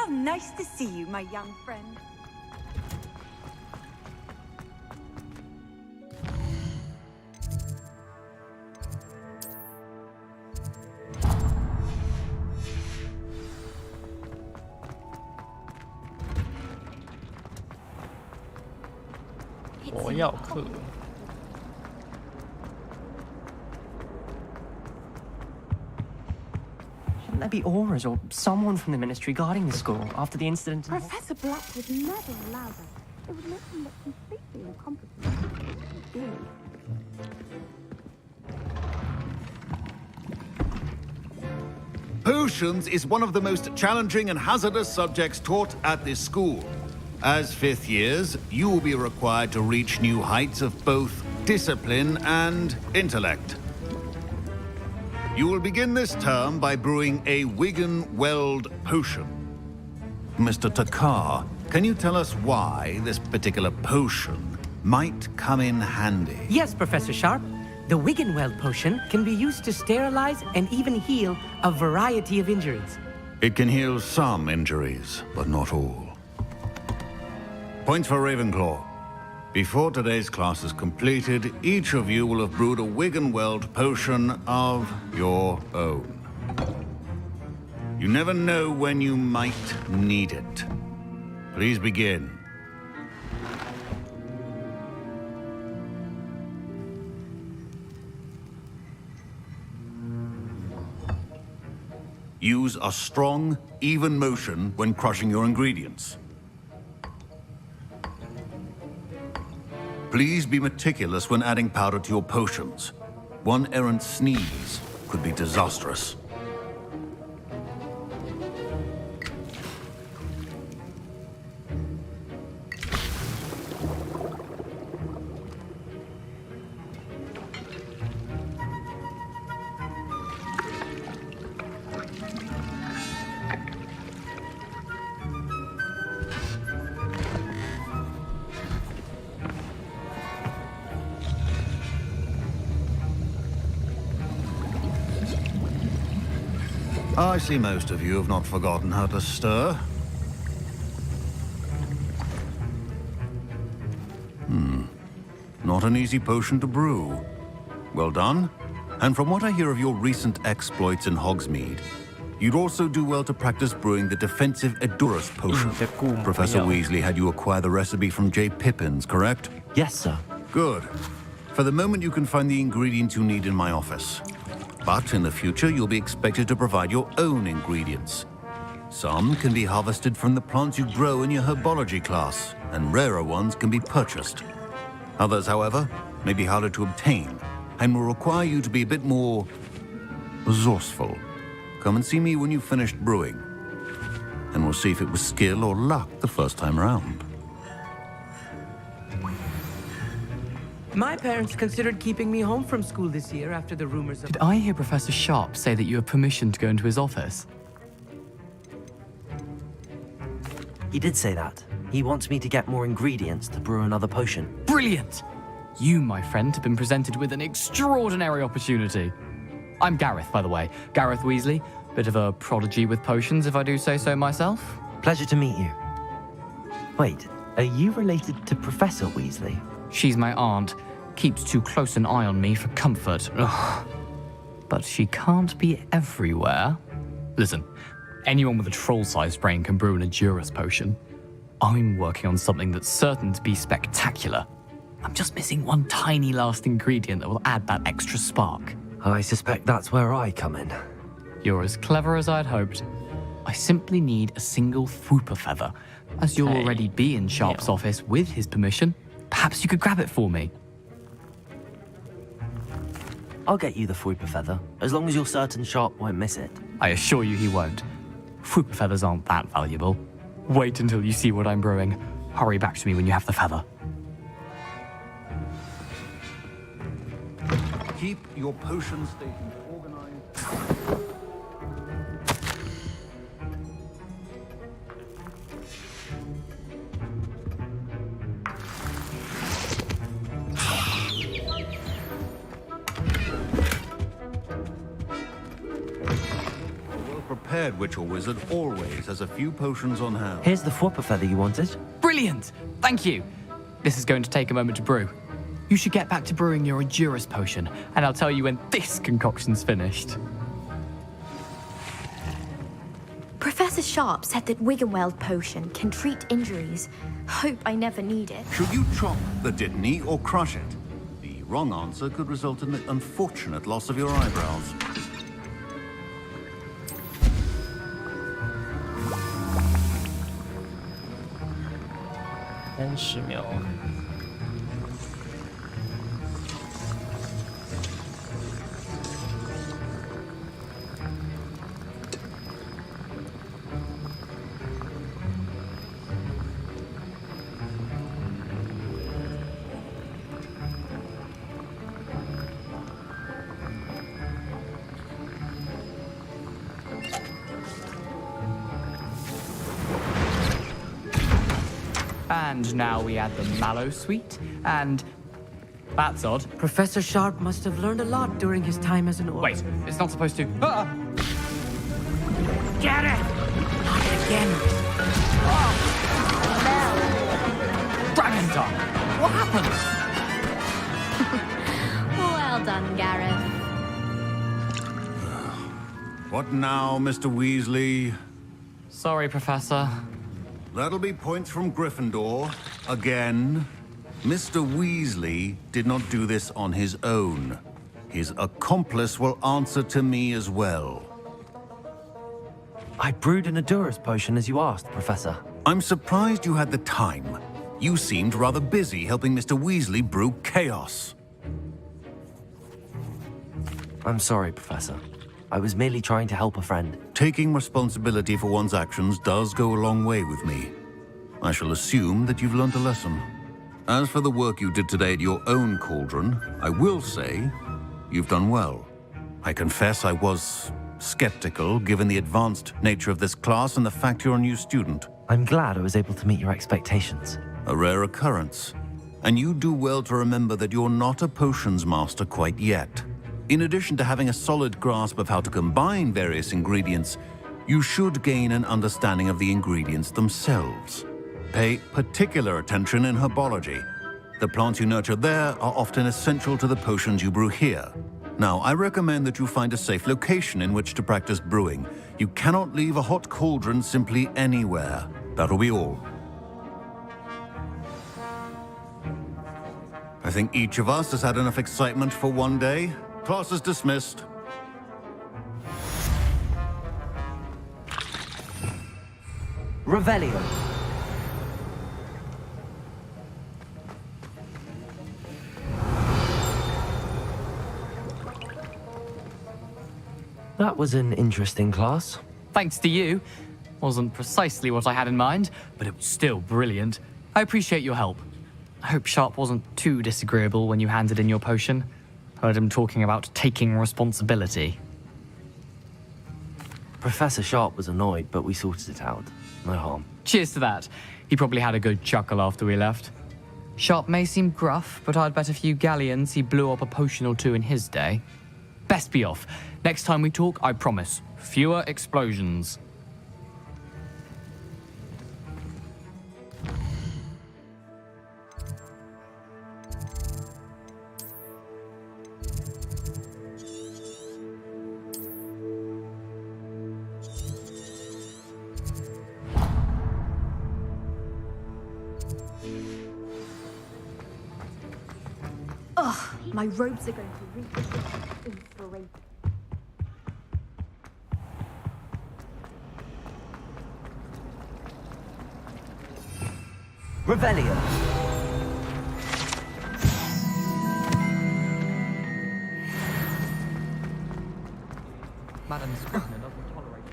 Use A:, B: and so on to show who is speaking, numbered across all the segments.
A: nice to see you, my young friend.
B: Shouldn't there be auras or someone from the ministry guarding the school after the incident?
C: Professor Black would never allow that. It would make him look completely incompetent.
D: Potions is one of the most challenging and hazardous subjects taught at this school. As fifth years, you will be required to reach new heights of both discipline and intellect. You will begin this term by brewing a Wigan-Weld potion. Mr. Takar, can you tell us why this particular potion might come in handy?
E: Yes, Professor Sharp. The Wigan-Weld potion can be used to sterilize and even heal a variety of injuries.
D: It can heal some injuries, but not all. Points for Ravenclaw. Before today's class is completed, each of you will have brewed a Wigan-Weld potion of your own. You never know when you might need it. Please begin. Use a strong, even motion when crushing your ingredients. Please be meticulous when adding powder to your potions. One errant sneeze could be disastrous. I see most of you have not forgotten how to stir. Not an easy potion to brew. Well done. And from what I hear of your recent exploits in Hogsmeade, you'd also do well to practice brewing the defensive Edurus potion. Professor Weasley had you acquire the recipe from J. Pippins, correct?
B: Yes, sir.
D: Good. For the moment, you can find the ingredients you need in my office. But in the future, you'll be expected to provide your own ingredients. Some can be harvested from the plants you grow in your herbology class, and rarer ones can be purchased. Others, however, may be harder to obtain, and will require you to be a bit more resourceful. Come and see me when you've finished brewing, and we'll see if it was skill or luck the first time around.
E: My parents considered keeping me home from school this year after the rumors of...
F: Did I hear Professor Sharp say that you have permission to go into his office?
B: He did say that. He wants me to get more ingredients to brew another potion.
F: Brilliant! You, my friend, have been presented with an extraordinary opportunity. I'm Gareth, by the way. Gareth Weasley. Bit of a prodigy with potions, if I do say so myself.
B: Pleasure to meet you. Wait, are you related to Professor Weasley?
F: She's my aunt. Keeps too close an eye on me for comfort. Ugh. But she can't be everywhere. Listen, anyone with a troll-sized brain can brew an Edurus potion. I'm working on something that's certain to be spectacular. I'm just missing one tiny last ingredient that will add that extra spark.
B: I suspect that's where I come in.
F: You're as clever as I'd hoped. I simply need a single Fwooper feather. As you'll already be in Sharp's office with his permission, perhaps you could grab it for me.
B: I'll get you the Fwooper feather, as long as you're certain Sharp won't miss it.
F: I assure you he won't. Fwooper feathers aren't that valuable. Wait until you see what I'm brewing. Hurry back to me when you have the feather.
D: Keep your potion stations organized. head witch or wizard always has a few potions on hand.
B: Here's the flopper feather you wanted.
F: Brilliant! Thank you. This is going to take a moment to brew. You should get back to brewing your Endurance potion, and I'll tell you when this concoction's finished.
G: Professor Sharp said that Wiggenweld potion can treat injuries. Hope I never need it.
D: Should you chop the Dittany or crush it? The wrong answer could result in the unfortunate loss of your eyebrows.30
H: 秒。
F: And now we add the mallow sweet, and that's odd.
E: Professor Sharp must have learned a lot during his time as an orc.
F: Wait, it's not supposed to. Ah!
E: Get it! Not again.
F: Dragon Tongue! What happened?
G: Well done, Gareth.
D: What now, Mr. Weasley?
F: Sorry, Professor.
D: That'll be points from Gryffindor. Again. Mr. Weasley did not do this on his own. His accomplice will answer to me as well.
B: I brewed an Endurance potion as you asked, Professor.
D: I'm surprised you had the time. You seemed rather busy helping Mr. Weasley brew chaos.
B: I'm sorry, Professor. I was merely trying to help a friend.
D: Taking responsibility for one's actions does go a long way with me. I shall assume that you've learned a lesson. As for the work you did today at your own cauldron, I will say you've done well. I confess I was skeptical, given the advanced nature of this class and the fact you're a new student.
B: I'm glad I was able to meet your expectations.
D: A rare occurrence. And you do well to remember that you're not a potions master quite yet. In addition to having a solid grasp of how to combine various ingredients, you should gain an understanding of the ingredients themselves. Pay particular attention in herbology. The plants you nurture there are often essential to the potions you brew here. Now, I recommend that you find a safe location in which to practice brewing. You cannot leave a hot cauldron simply anywhere. That'll be all. I think each of us has had enough excitement for one day. Class is dismissed.
B: Revelio. That was an interesting class.
F: Thanks to you. Wasn't precisely what I had in mind, but it was still brilliant. I appreciate your help. I hope Sharp wasn't too disagreeable when you handed in your potion. Heard him talking about taking responsibility.
B: Professor Sharp was annoyed, but we sorted it out. No harm.
F: Cheers to that. He probably had a good chuckle after we left. Sharp may seem gruff, but I'd bet a few galleons he blew up a potion or two in his day. Best be off. Next time we talk, I promise, fewer explosions.
G: My robes are going to reach inspiration.
B: Revelio.
F: Madam Scrivener doesn't tolerate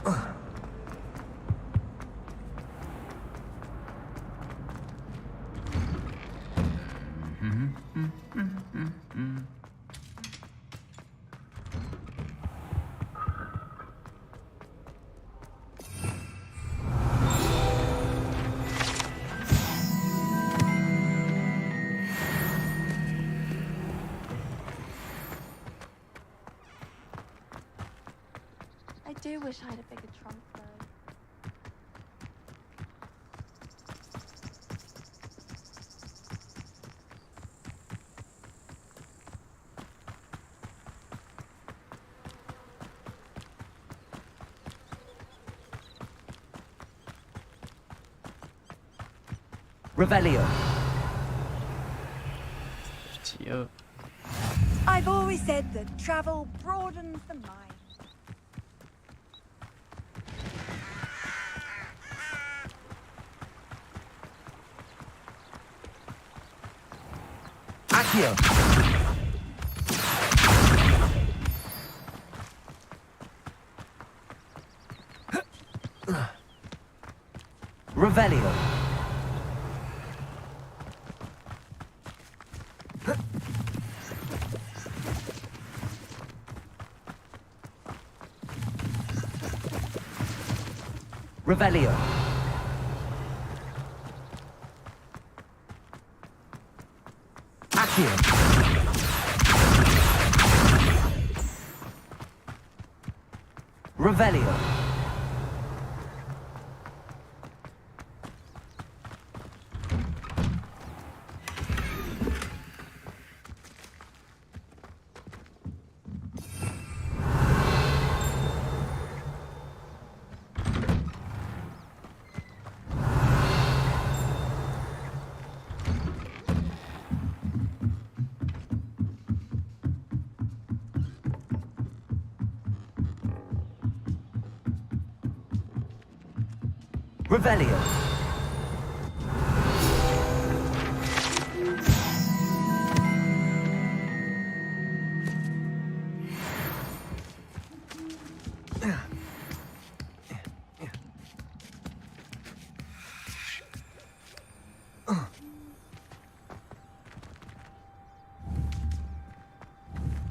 C: I do wish I had a bigger trunk.
B: Revelio.
F: 12.
A: I've always said that travel broadens the mind.
B: Accio. Revelio. Revelio. Accio. Revelio. Revelio.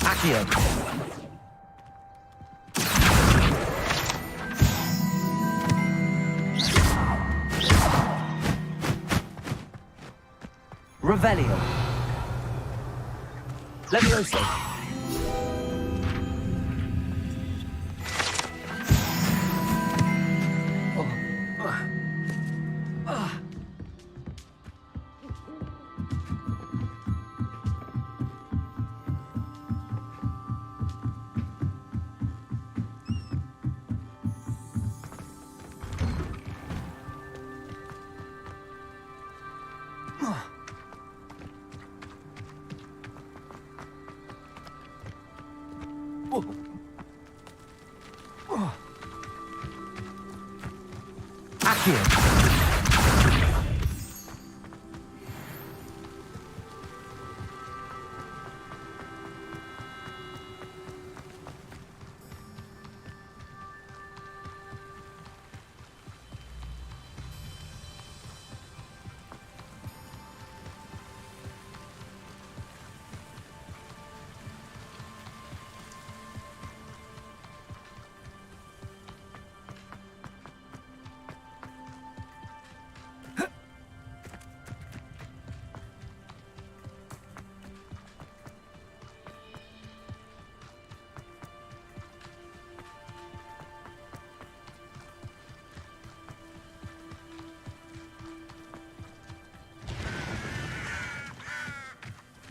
B: Accio. Revelio. Levioso. Accio.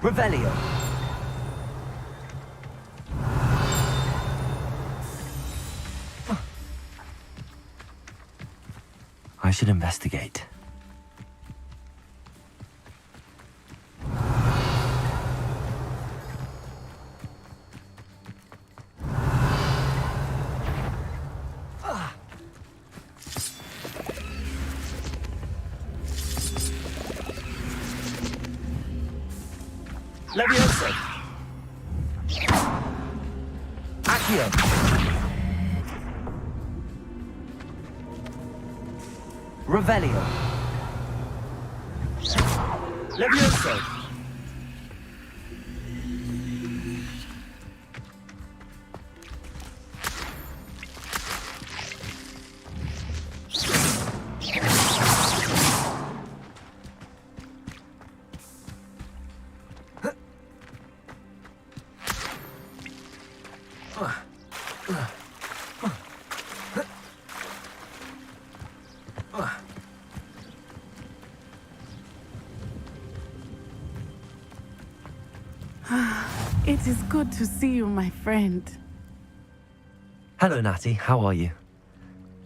B: Revelio. I should investigate. Levioso. Accio. Revelio. Levioso.
H: It is good to see you, my friend.
B: Hello, Natty. How are you?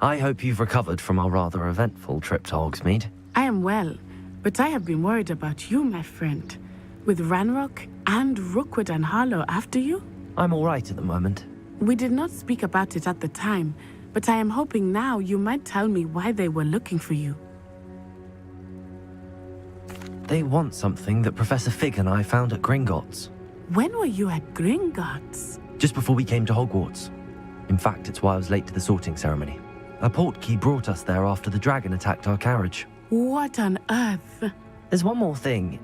B: I hope you've recovered from our rather eventful trip to Hogsmeade.
H: I am well. But I have been worried about you, my friend. With Ranrock and Rookwood and Harlow after you?
B: I'm all right at the moment.
H: We did not speak about it at the time, but I am hoping now you might tell me why they were looking for you.
B: They want something that Professor Fig and I found at Gringotts.
H: When were you at Gringotts?
B: Just before we came to Hogwarts. In fact, it's why I was late to the sorting ceremony. A portkey brought us there after the dragon attacked our carriage.
H: What on earth?
B: There's one more thing.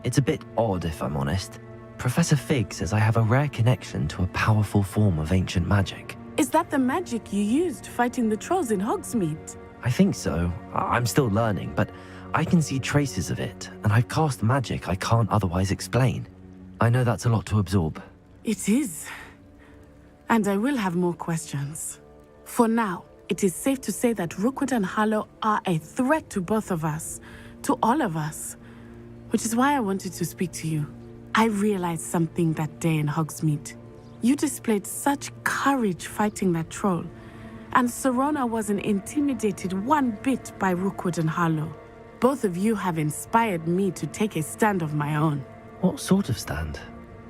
B: It's a bit odd, if I'm honest. Professor Fig says I have a rare connection to a powerful form of ancient magic.
H: Is that the magic you used fighting the trolls in Hogsmeade?
B: I think so. I'm still learning, but I can see traces of it, and I've cast magic I can't otherwise explain. I know that's a lot to absorb.
H: It is. And I will have more questions. For now, it is safe to say that Rookwood and Harlow are a threat to both of us, to all of us. Which is why I wanted to speak to you. I realized something that day in Hogsmeade. You displayed such courage fighting that troll, and Serona wasn't intimidated one bit by Rookwood and Harlow. Both of you have inspired me to take a stand of my own.
B: What sort of stand?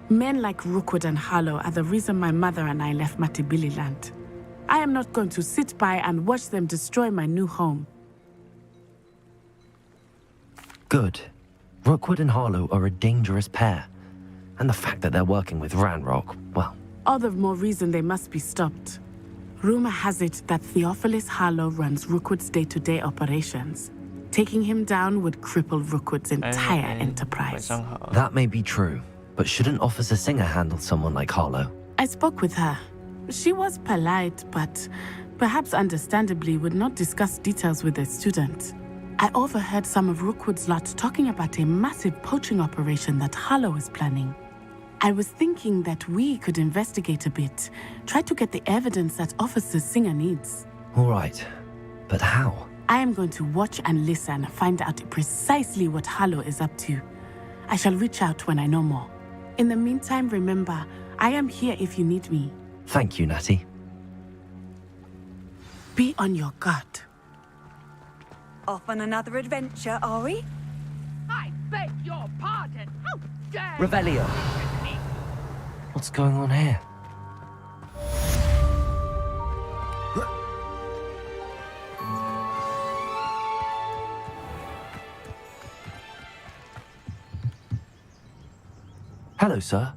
H: Men like Rookwood and Harlow are the reason my mother and I left Matabeleland. I am not going to sit by and watch them destroy my new home.
B: Good. Rookwood and Harlow are a dangerous pair. And the fact that they're working with Ranrock, well...
H: All the more reason they must be stopped. Rumor has it that Theophilus Harlow runs Rookwood's day-to-day operations. Taking him down would cripple Rookwood's entire enterprise.
B: That may be true, but shouldn't Officer Singer handle someone like Harlow?
H: I spoke with her. She was polite, but perhaps understandably would not discuss details with a student. I overheard some of Rookwood's lot talking about a massive poaching operation that Harlow is planning. I was thinking that we could investigate a bit, try to get the evidence that Officer Singer needs.
B: All right, but how?
H: I am going to watch and listen, find out precisely what Harlow is up to. I shall reach out when I know more. In the meantime, remember, I am here if you need me.
B: Thank you, Natty.
H: Be on your guard.
A: Off on another adventure, are we?
I: I beg your pardon. How dare
B: Revelio. What's going on here? Hello, sir.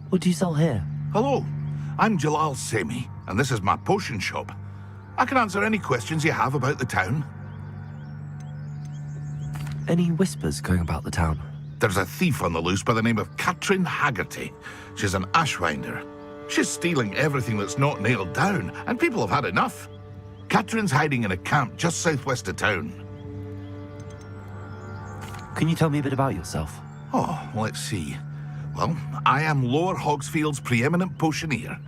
B: What do you sell here?
J: Hello, I'm Jalal Semi, and this is my potion shop. I can answer any questions you have about the town.
B: Any whispers going about the town?
J: There's a thief on the loose by the name of Katrin Haggerty. She's an ashwinder. She's stealing everything that's not nailed down, and people have had enough. Katrin's hiding in a camp just southwest of town.
B: Can you tell me a bit about yourself?
J: Oh, let's see. Well, I am Lower Hogsfield's preeminent potioneer,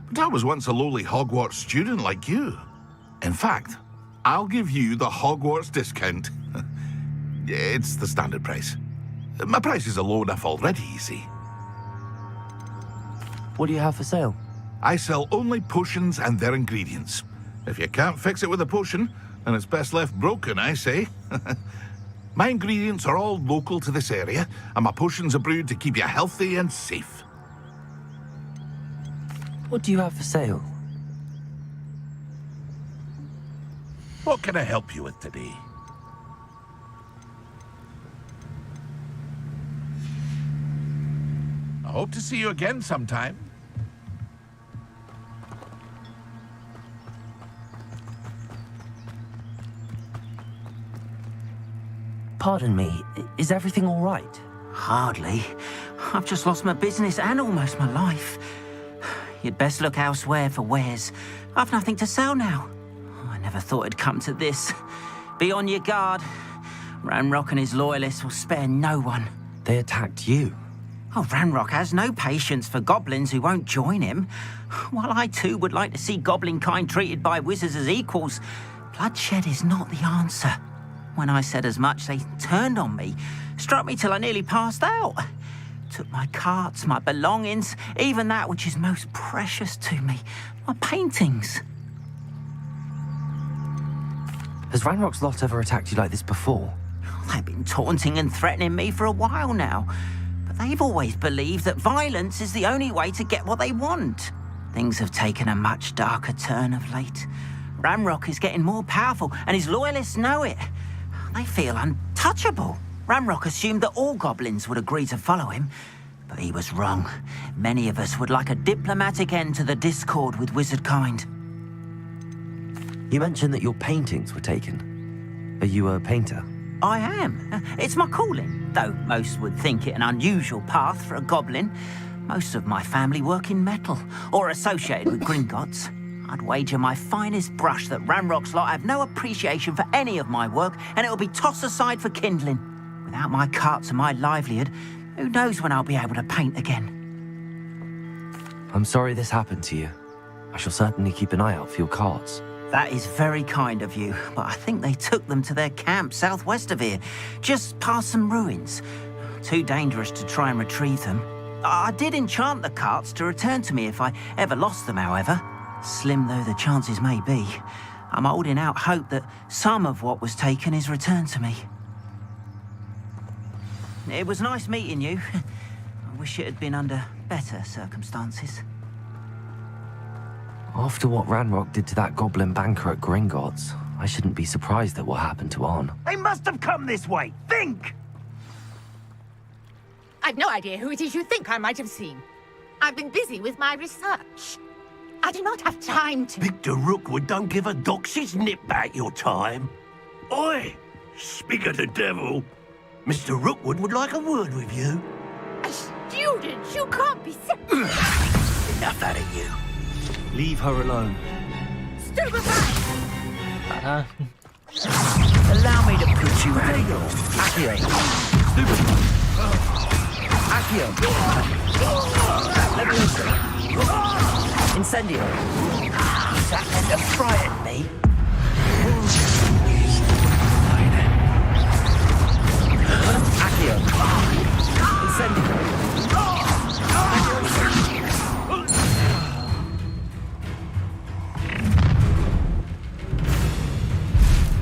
J: but I was once a lowly Hogwarts student like you. In fact, I'll give you the Hogwarts discount. It's the standard price. My prices are low enough already, you see.
B: What do you have for sale?
J: I sell only potions and their ingredients. If you can't fix it with a potion, then it's best left broken, I say. My ingredients are all local to this area, and my potions are brewed to keep you healthy and safe.
B: What do you have for sale?
J: What can I help you with today? I hope to see you again sometime.
B: Pardon me, is everything all right?
K: Hardly. I've just lost my business and almost my life. You'd best look elsewhere for wares. I've nothing to sell now. I never thought it'd come to this. Be on your guard. Ranrock and his loyalists will spare no one.
B: They attacked you.
K: Oh, Ranrock has no patience for goblins who won't join him. While I too would like to see goblin kind treated by wizards as equals, bloodshed is not the answer. When I said as much, they turned on me, struck me till I nearly passed out. Took my carts, my belongings, even that which is most precious to me, my paintings.
B: Has Ranrock's lot ever attacked you like this before?
K: They've been taunting and threatening me for a while now. But they've always believed that violence is the only way to get what they want. Things have taken a much darker turn of late. Ramrock is getting more powerful, and his loyalists know it. They feel untouchable. Ramrock assumed that all goblins would agree to follow him, but he was wrong. Many of us would like a diplomatic end to the discord with wizard kind.
B: You mentioned that your paintings were taken. Are you a painter?
K: I am. It's my calling, though most would think it an unusual path for a goblin. Most of my family work in metal, or associated with Gringotts. I'd wager my finest brush that Ramrock's lot have no appreciation for any of my work, and it'll be tossed aside for kindling. Without my carts and my livelihood, who knows when I'll be able to paint again?
B: I'm sorry this happened to you. I shall certainly keep an eye out for your carts.
K: That is very kind of you, but I think they took them to their camp southwest of here, just past some ruins. Too dangerous to try and retrieve them. I did enchant the carts to return to me if I ever lost them, however. Slim though the chances may be, I'm holding out hope that some of what was taken is returned to me. It was nice meeting you. I wish it had been under better circumstances.
B: After what Ranrock did to that goblin banker at Gringotts, I shouldn't be surprised at what happened to Arn.
L: They must have come this way. Think!
I: I've no idea who it is you think I might have seen. I've been busy with my research. I do not have time to...
L: Victor Rookwood don't give a doxy's nip back your time. Oi! Speak of the devil. Mr. Rookwood would like a word with you.
I: A student? You can't be...
L: Enough out of you.
M: Leave her alone.
I: Stupefy!
L: Allow me to put you out of your...
M: Accio. Stupefy. Accio. Leviosa. Incendio.
L: Is that meant to frighten me?
M: Accio. Incendio.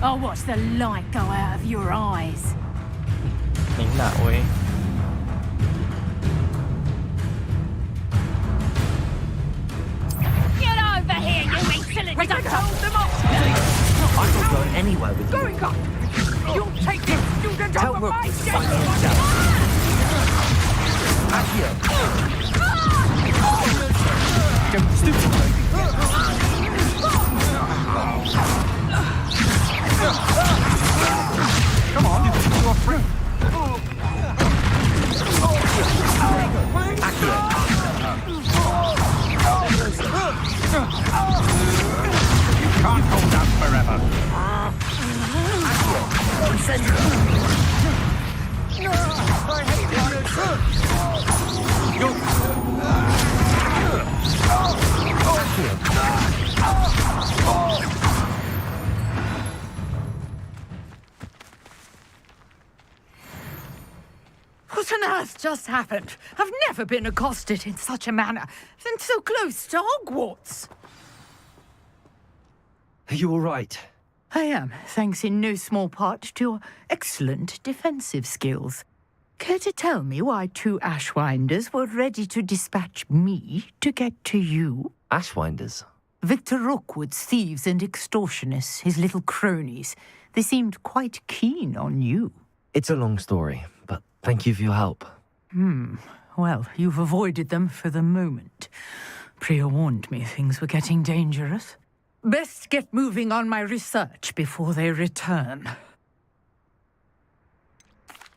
I: I'll watch the light go out of your eyes.
M: Nín that way.
I: Get over here, you insolent... Wait, I told them off!
M: I'm not going anywhere with you.
I: Going up! You'll take this student
M: Tell
I: over
M: Rook
I: my
M: to
I: dead!
M: find himself. Accio. Go stupid. Come on, you're free. Accio. You can't hold out forever. Accio. Incendio.
I: What on earth just happened? I've never been accosted in such a manner, and so close to Hogwarts.
B: Are you all right?
I: I am, thanks in no small part to your excellent defensive skills. Care to tell me why two Ashwinders were ready to dispatch me to get to you?
B: Ashwinders?
I: Victor Rookwood's thieves and extortionists, his little cronies. They seemed quite keen on you.
B: It's a long story, but thank you for your help.
I: Well, you've avoided them for the moment. Priya warned me things were getting dangerous. Best get moving on my research before they return.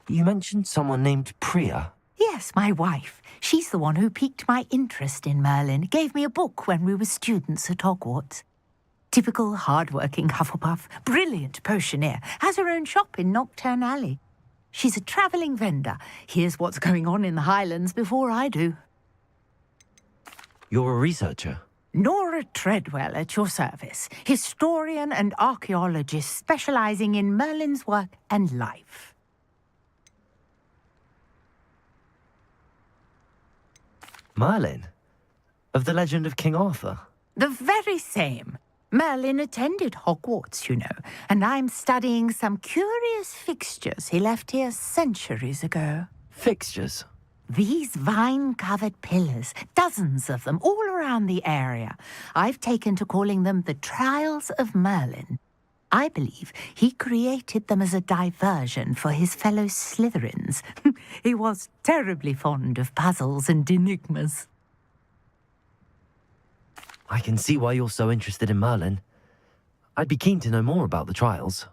B: You mentioned someone named Priya.
I: Yes, my wife. She's the one who piqued my interest in Merlin. Gave me a book when we were students at Hogwarts. Typical hard-working Hufflepuff, brilliant potioneer, has her own shop in Knockturn Alley. She's a travelling vendor. Hears what's going on in the Highlands before I do.
B: You're a researcher?
I: Nora Treadwell at your service. Historian and archaeologist specialising in Merlin's work and life.
B: Merlin? Of the legend of King Arthur?
I: The very same. Merlin attended Hogwarts, you know, and I'm studying some curious fixtures he left here centuries ago.
B: Fixtures?
I: These vine-covered pillars, dozens of them, all around the area. I've taken to calling them the Trials of Merlin. I believe he created them as a diversion for his fellow Slytherins. He was terribly fond of puzzles and enigmas.
B: I can see why you're so interested in Merlin. I'd be keen to know more about the trials.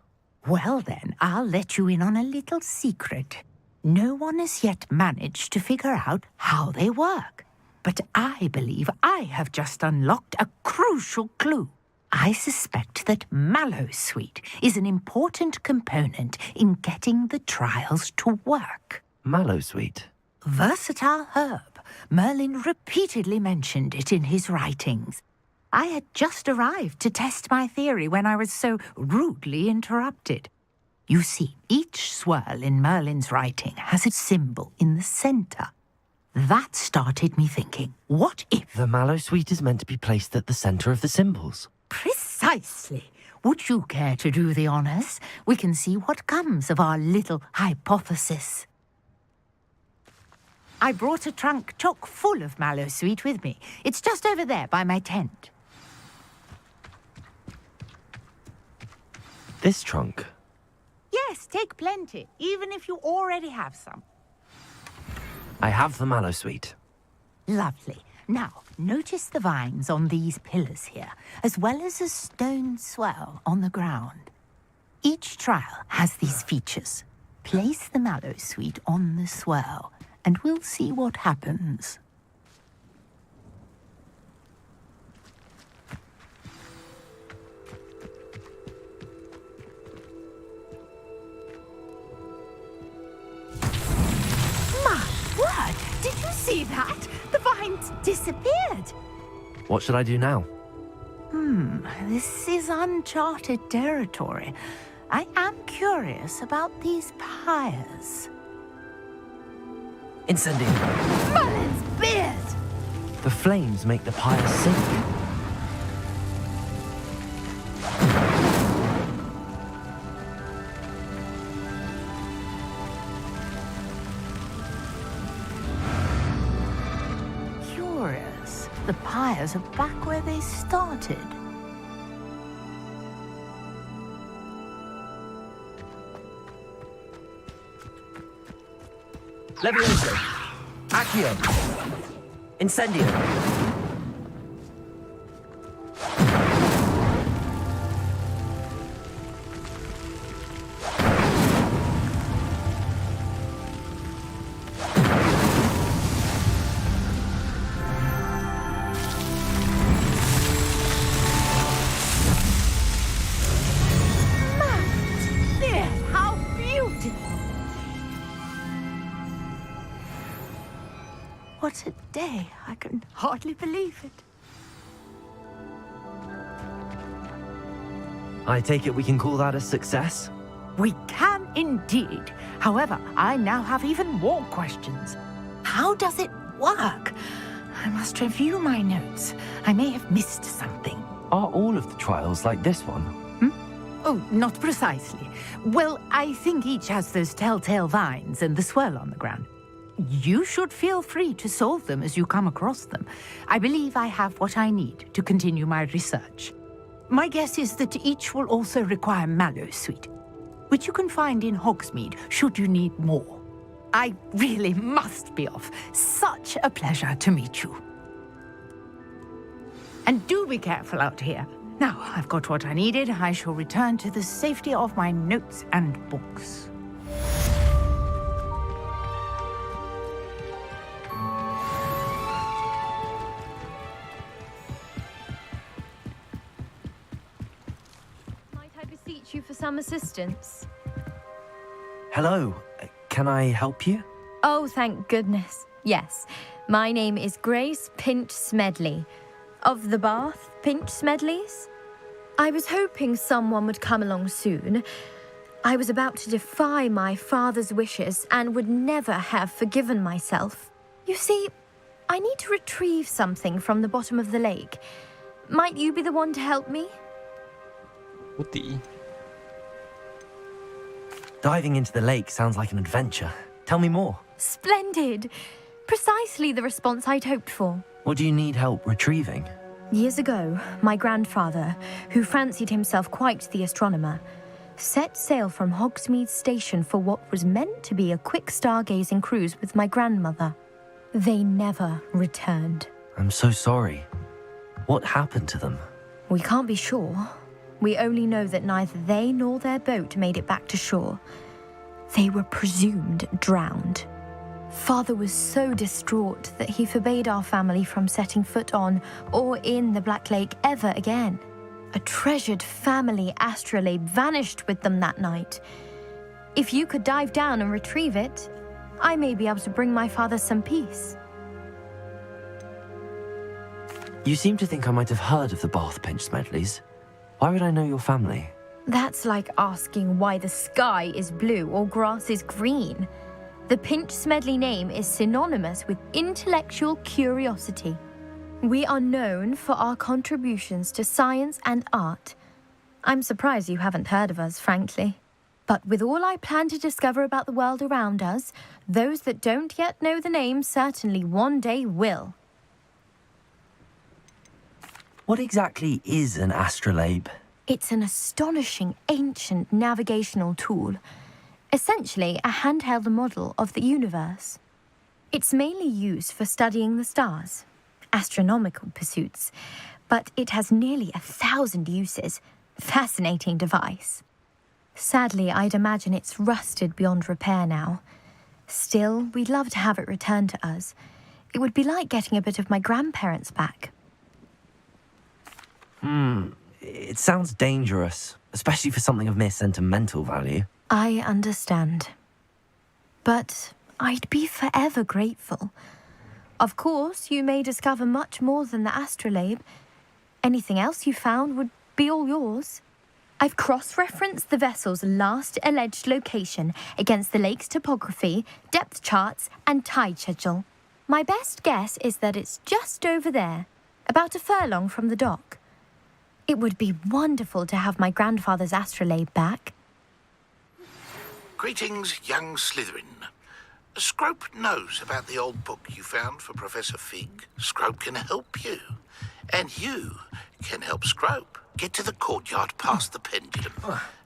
I: Well then, I'll let you in on a little secret. No one has yet managed to figure out how they work. But I believe I have just unlocked a crucial clue. I suspect that Mallowsweet is an important component in getting the trials to work.
B: Mallowsweet?
I: Versatile herb. Merlin repeatedly mentioned it in his writings. I had just arrived to test my theory when I was so rudely interrupted. You see, each swirl in Merlin's writing has a symbol in the center. That started me thinking, what if...
B: The Mallowsweet is meant to be placed at the center of the symbols.
I: Precisely. Would you care to do the honors? We can see what comes of our little hypothesis. I brought a trunk chock full of Mallowsweet with me. It's just over there by my tent.
B: This trunk?
I: Yes, take plenty, even if you already have some.
B: I have the Mallowsweet.
I: Lovely. Now, notice the vines on these pillars here, as well as a stone swell on the ground. Each trial has these features. Place the Mallowsweet on the swell, and we'll see what happens. My word! Did you see that? The vines disappeared.
B: What should I do now?
I: This is uncharted territory. I am curious about these pyres.
B: Incendio!
I: Merlin's beard!
B: The flames make the pyre sink.
I: Curious. The pyres are back where they started.
B: Levioso! Accio! Incendio!
I: How beautiful! What a day. I can hardly believe it.
B: I take it we can call that a success?
I: We can indeed. However, I now have even more questions. How does it work? I must review my notes. I may have missed something.
B: Are all of the trials like this one?
I: Oh, not precisely. Well, I think each has those telltale vines and the swirl on the ground. You should feel free to solve them as you come across them. I believe I have what I need to continue my research. My guess is that each will also require Mallowsweet, which you can find in Hogsmeade should you need more. I really must be off. Such a pleasure to meet you. And do be careful out here. Now, I've got what I needed. I shall return to the safety of my notes and books.
G: Might I beseech you for some assistance?
B: Hello. Can I help you?
G: Oh, thank goodness. Yes. My name is Grace Pinch Smedley. Of the Bath Pinch Smedleys? I was hoping someone would come along soon. I was about to defy my father's wishes and would never have forgiven myself. You see, I need to retrieve something from the bottom of the lake. Might you be the one to help me?
N: 好啲。
B: Diving into the lake sounds like an adventure. Tell me more.
G: Splendid! Precisely the response I'd hoped for.
B: What do you need help retrieving?
G: Years ago, my grandfather, who fancied himself quite the astronomer, set sail from Hogsmeade Station for what was meant to be a quick stargazing cruise with my grandmother. They never returned.
B: I'm so sorry. What happened to them?
G: We can't be sure. We only know that neither they nor their boat made it back to shore. They were presumed drowned. Father was so distraught that he forbade our family from setting foot on or in the Black Lake ever again. A treasured family astrolabe vanished with them that night. If you could dive down and retrieve it, I may be able to bring my father some peace.
B: You seem to think I might have heard of the Bath Pinch Smedleys. Why would I know your family?
G: That's like asking why the sky is blue or grass is green. The Pinch Smedley name is synonymous with intellectual curiosity. We are known for our contributions to science and art. I'm surprised you haven't heard of us, frankly. But with all I plan to discover about the world around us, those that don't yet know the name certainly one day will.
B: What exactly is an astrolabe?
G: It's an astonishing ancient navigational tool. Essentially a handheld model of the universe. It's mainly used for studying the stars, astronomical pursuits, but it has nearly 1,000 uses. Fascinating device. Sadly, I'd imagine it's rusted beyond repair now. Still, we'd love to have it returned to us. It would be like getting a bit of my grandparents back.
B: It sounds dangerous, especially for something of mere sentimental value.
G: I understand. But I'd be forever grateful. Of course, you may discover much more than the astrolabe. Anything else you found would be all yours. I've cross-referenced the vessel's last alleged location against the lake's topography, depth charts, and tide schedule. My best guess is that it's just over there, about a furlong from the dock. It would be wonderful to have my grandfather's astrolabe back.
J: Greetings, young Slytherin. Scrope knows about the old book you found for Professor Fig. Scrope can help you. And you can help Scrope get to the courtyard past the pendulum.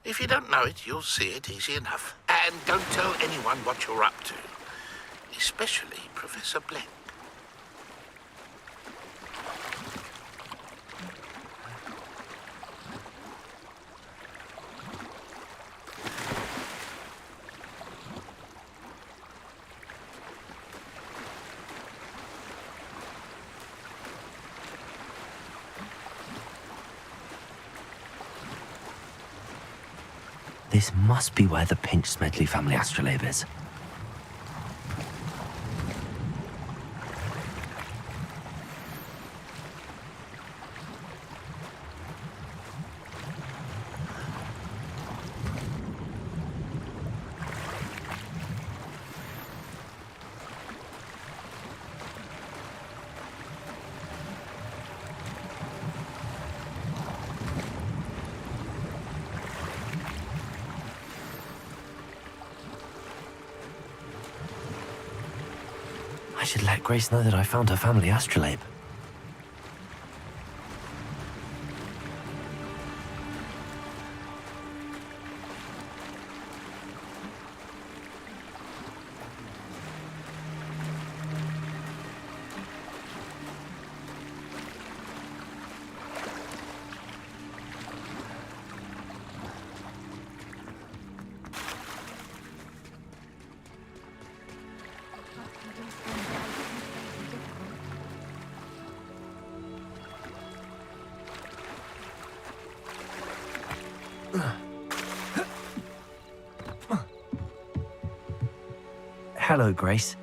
J: If you don't know it, you'll see it easy enough. And don't tell anyone what you're up to. Especially Professor Blank.
B: This must be where the Pinch Smedley family astrolabe is. I should let Grace know that I found her family astrolabe. Hello, Grace.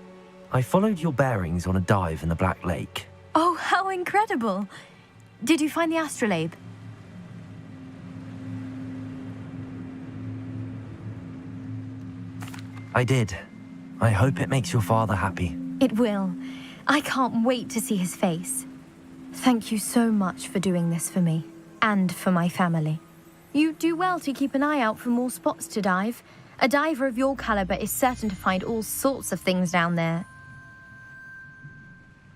B: I followed your bearings on a dive in the Black Lake.
G: Oh, how incredible! Did you find the astrolabe?
B: I did. I hope it makes your father happy.
G: It will. I can't wait to see his face. Thank you so much for doing this for me and for my family. You do well to keep an eye out for more spots to dive. A diver of your caliber is certain to find all sorts of things down there.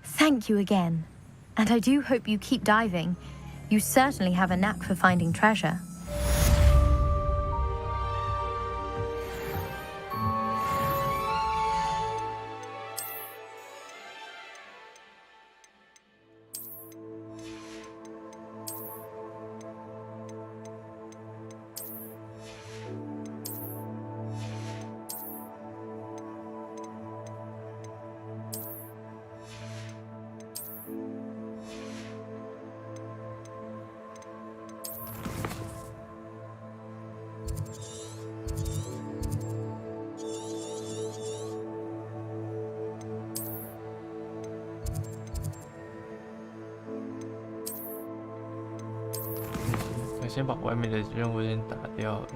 G: Thank you again. And I do hope you keep diving. You certainly have a knack for finding treasure.
N: 我先把外面的任务先打掉了。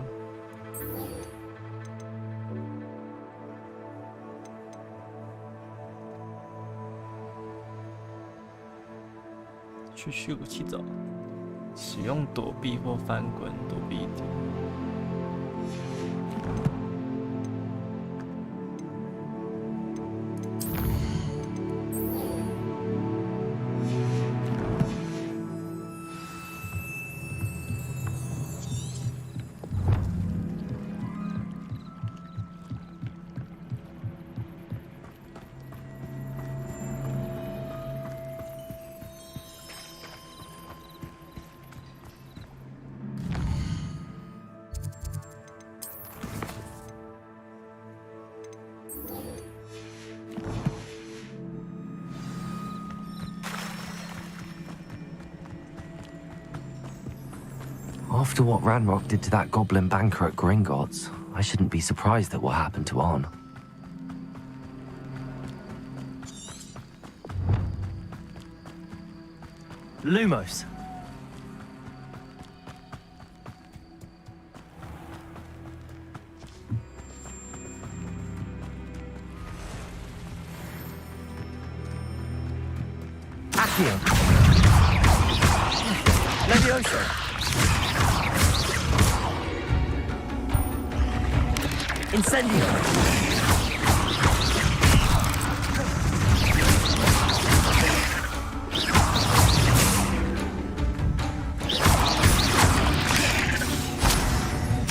N: 去虚武器走，使用躲避或翻滚躲避敌。
B: After what Ranrock did to that goblin banker at Gringotts, I shouldn't be surprised at what happened to Arn.
O: Lumos. Accio. Levioso. Incendio.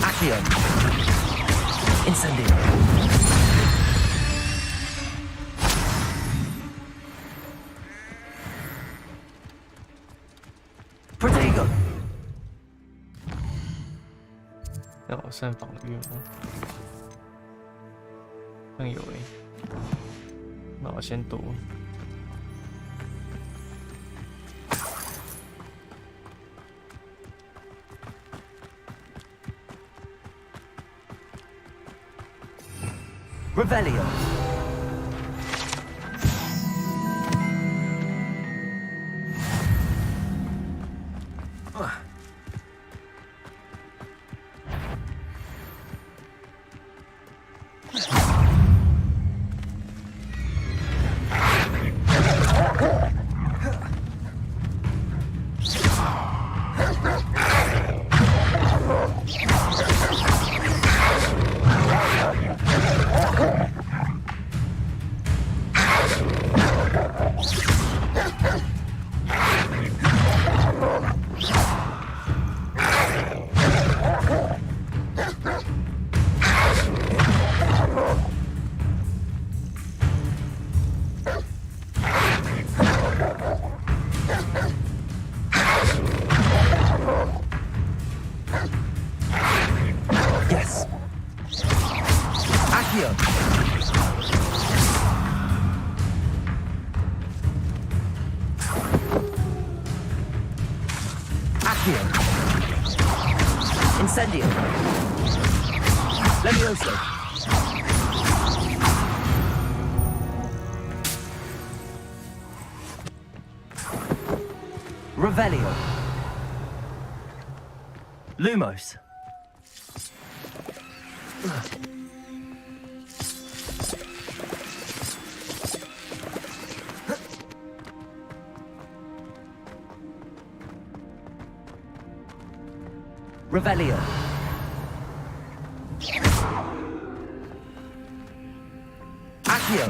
O: Accio. Incendio. Protego.
N: 要我算防御吗？像有诶，那我先读。
O: Revelio. Yes. Accio. Accio. Incendio. Levioso. Revelio. Lumos. Revelio. Accio.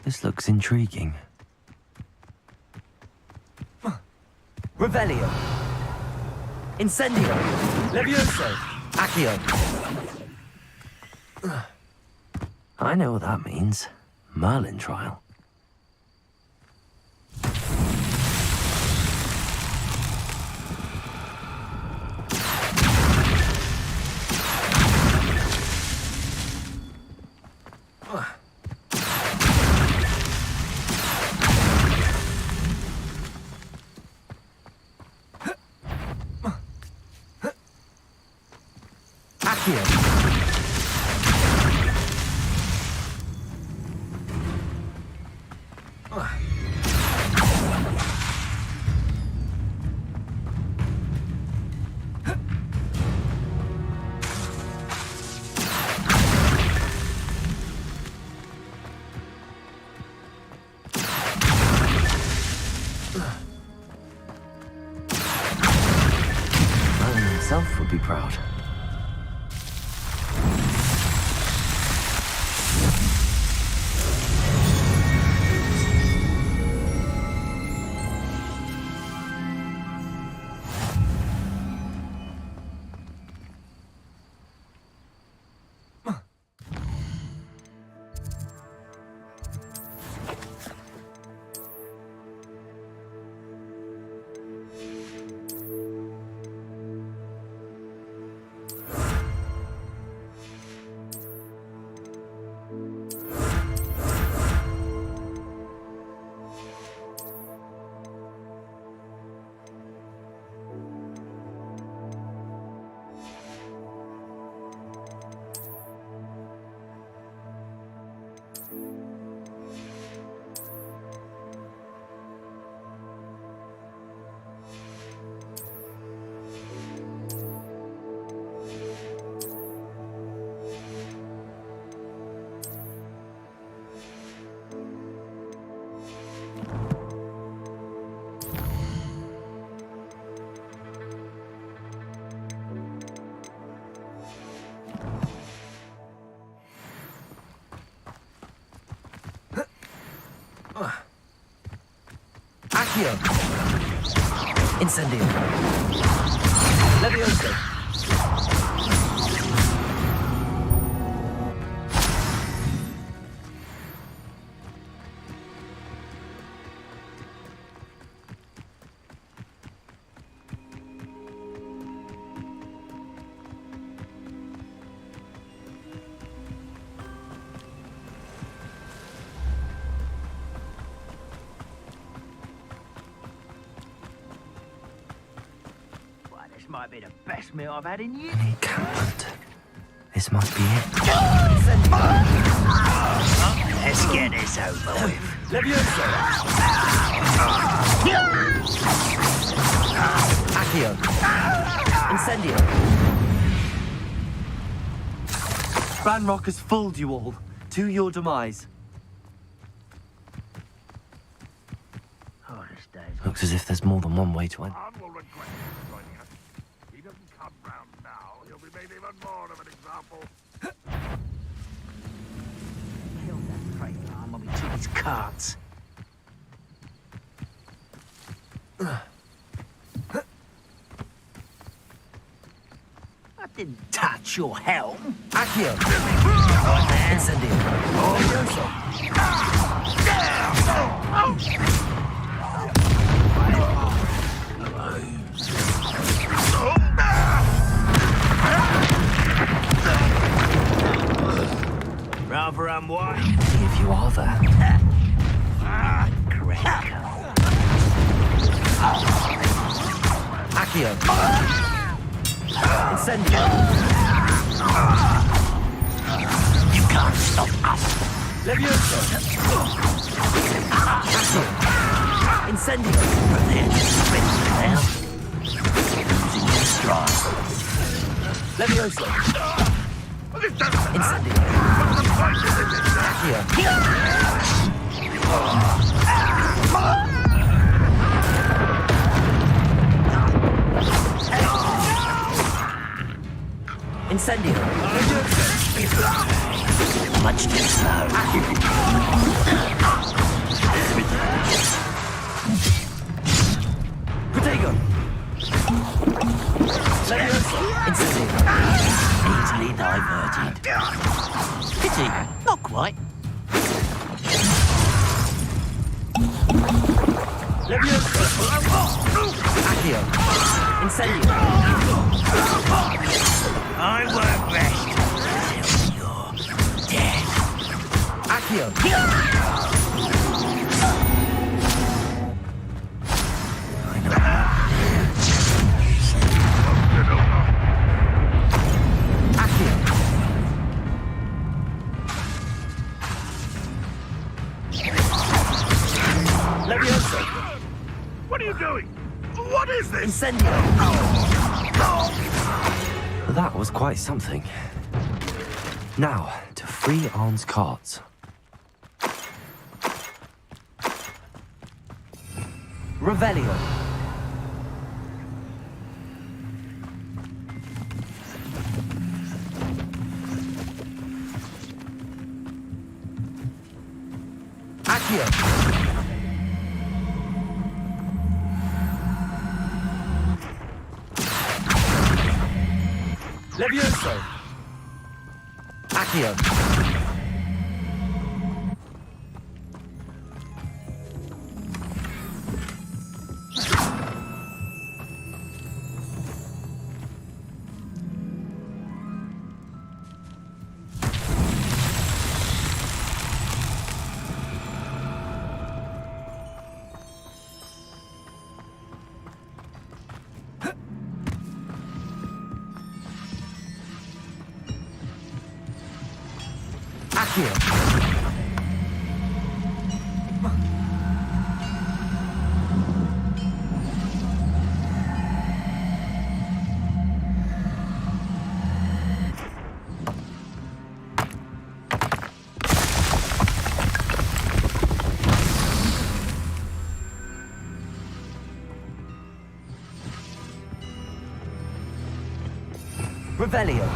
B: This looks intriguing.
O: Revelio. Incendio. Levioso. Accio.
B: I know what that means. Merlin trial. Merlin himself would be proud.
O: Accio. Incendio. Levioso.
K: Might be the best meal I've had in years.
B: An encampment. This must be it.
K: Let's get this over with.
O: Levioso. Accio. Incendio. Ranrock has fooled you all. To your demise.
K: Oh, this day.
B: Looks as if there's more than one way to end.
J: Will regret joining us. He doesn't come round now. He'll be made even more of an example.
K: Killed that traitor arm when we took his cards. I didn't touch your helm.
O: Accio. Incendio. Levioso.
K: Rather unwise.
B: See if you are there.
K: Cracker.
O: Accio. Incendio.
L: can't stop us.
O: Levioso! Incendio!
L: Brilliant. Spins now. Losing your stride.
O: Levioso! Incendio! Incendio!
L: Much too slow.
O: Protego! Levioso! Incendio!
L: Easily diverted. Pity, not quite.
O: Levioso! Accio! Incendio!
L: I won't rest till you're dead.
O: Accio! Levioso!
J: What are you doing? What is this?
O: Incendio!
B: That was quite something. Now, to free Arn's carts.
O: Revelio! Accio! Levioso! Accio! Accio! Revelio!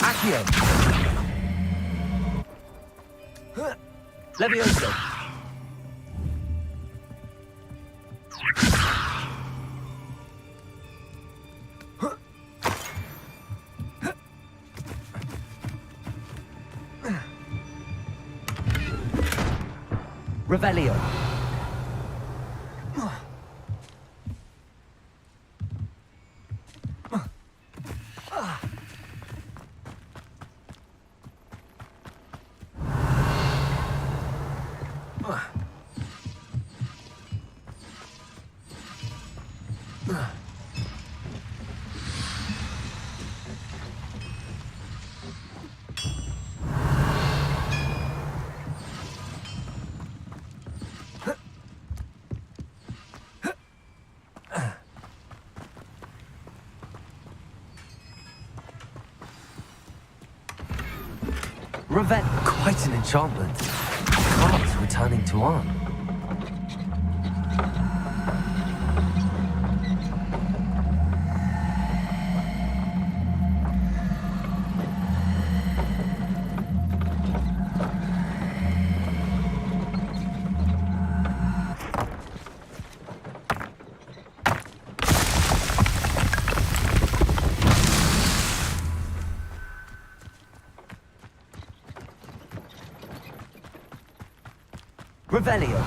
O: Accio! Levioso! Revelio!
B: Revet, quite an enchantment. Carts returning to Arn. Revelio.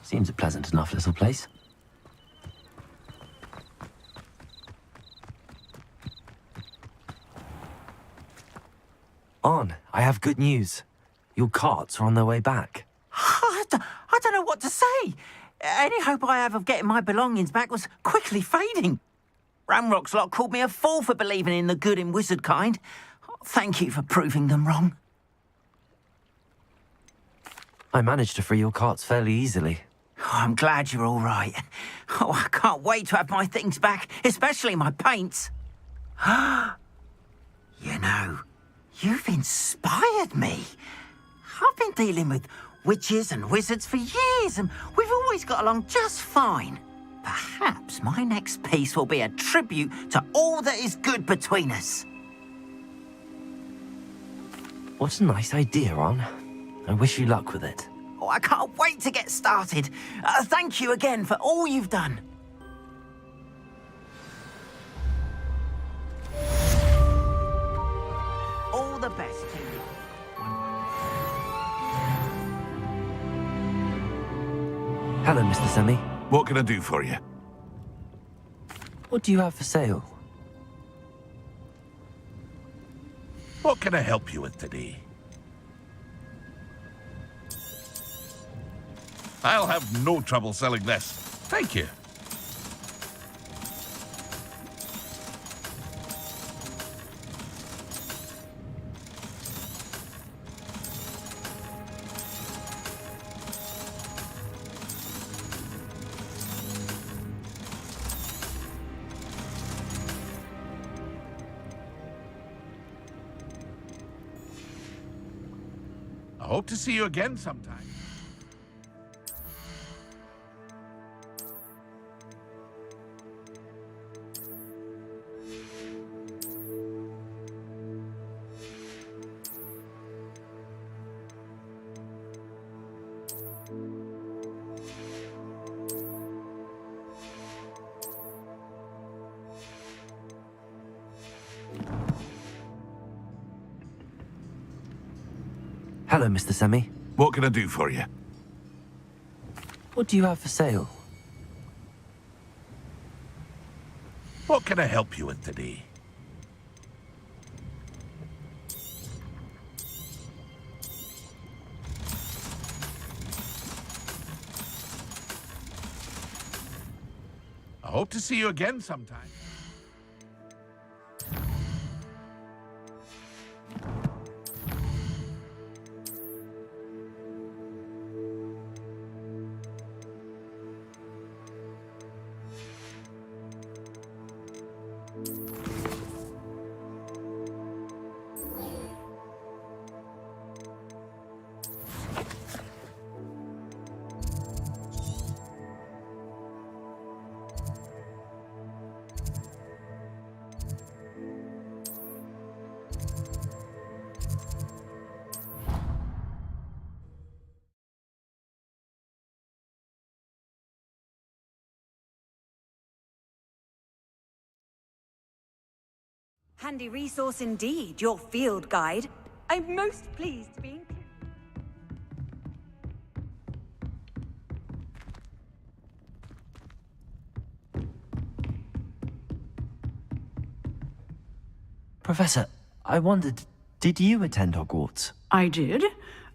B: Seems a pleasant enough little place. On, I have good news. Your carts are on their way back.
K: I don't know what to say. Any hope I have of getting my belongings back was quickly fading. Ramrock's lot called me a fool for believing in the good in wizard kind. Thank you for proving them wrong.
B: I managed to free your carts fairly easily.
K: Oh, I'm glad you're all right. Oh, I can't wait to have my things back, especially my paints. You know, you've inspired me. I've been dealing with witches and wizards for years, and we've always got along just fine. Perhaps my next piece will be a tribute to all that is good between us.
B: What a nice idea, Ron. I wish you luck with it.
K: Oh, I can't wait to get started. Thank you again for all you've done. All the best to you.
B: Hello, Mr. Semi.
J: What can I do for you?
B: What do you have for sale?
J: What can I help you with today? I'll have no trouble selling this. Thank you. I hope to see you again sometime.
B: Hello, Mr. Semi.
J: What can I do for you?
B: What do you have for sale?
J: What can I help you with today? I hope to see you again sometime.
A: Handy resource indeed, your field guide. I'm most pleased to be included.
B: Professor, I wondered, did you attend Hogwarts?
P: I did.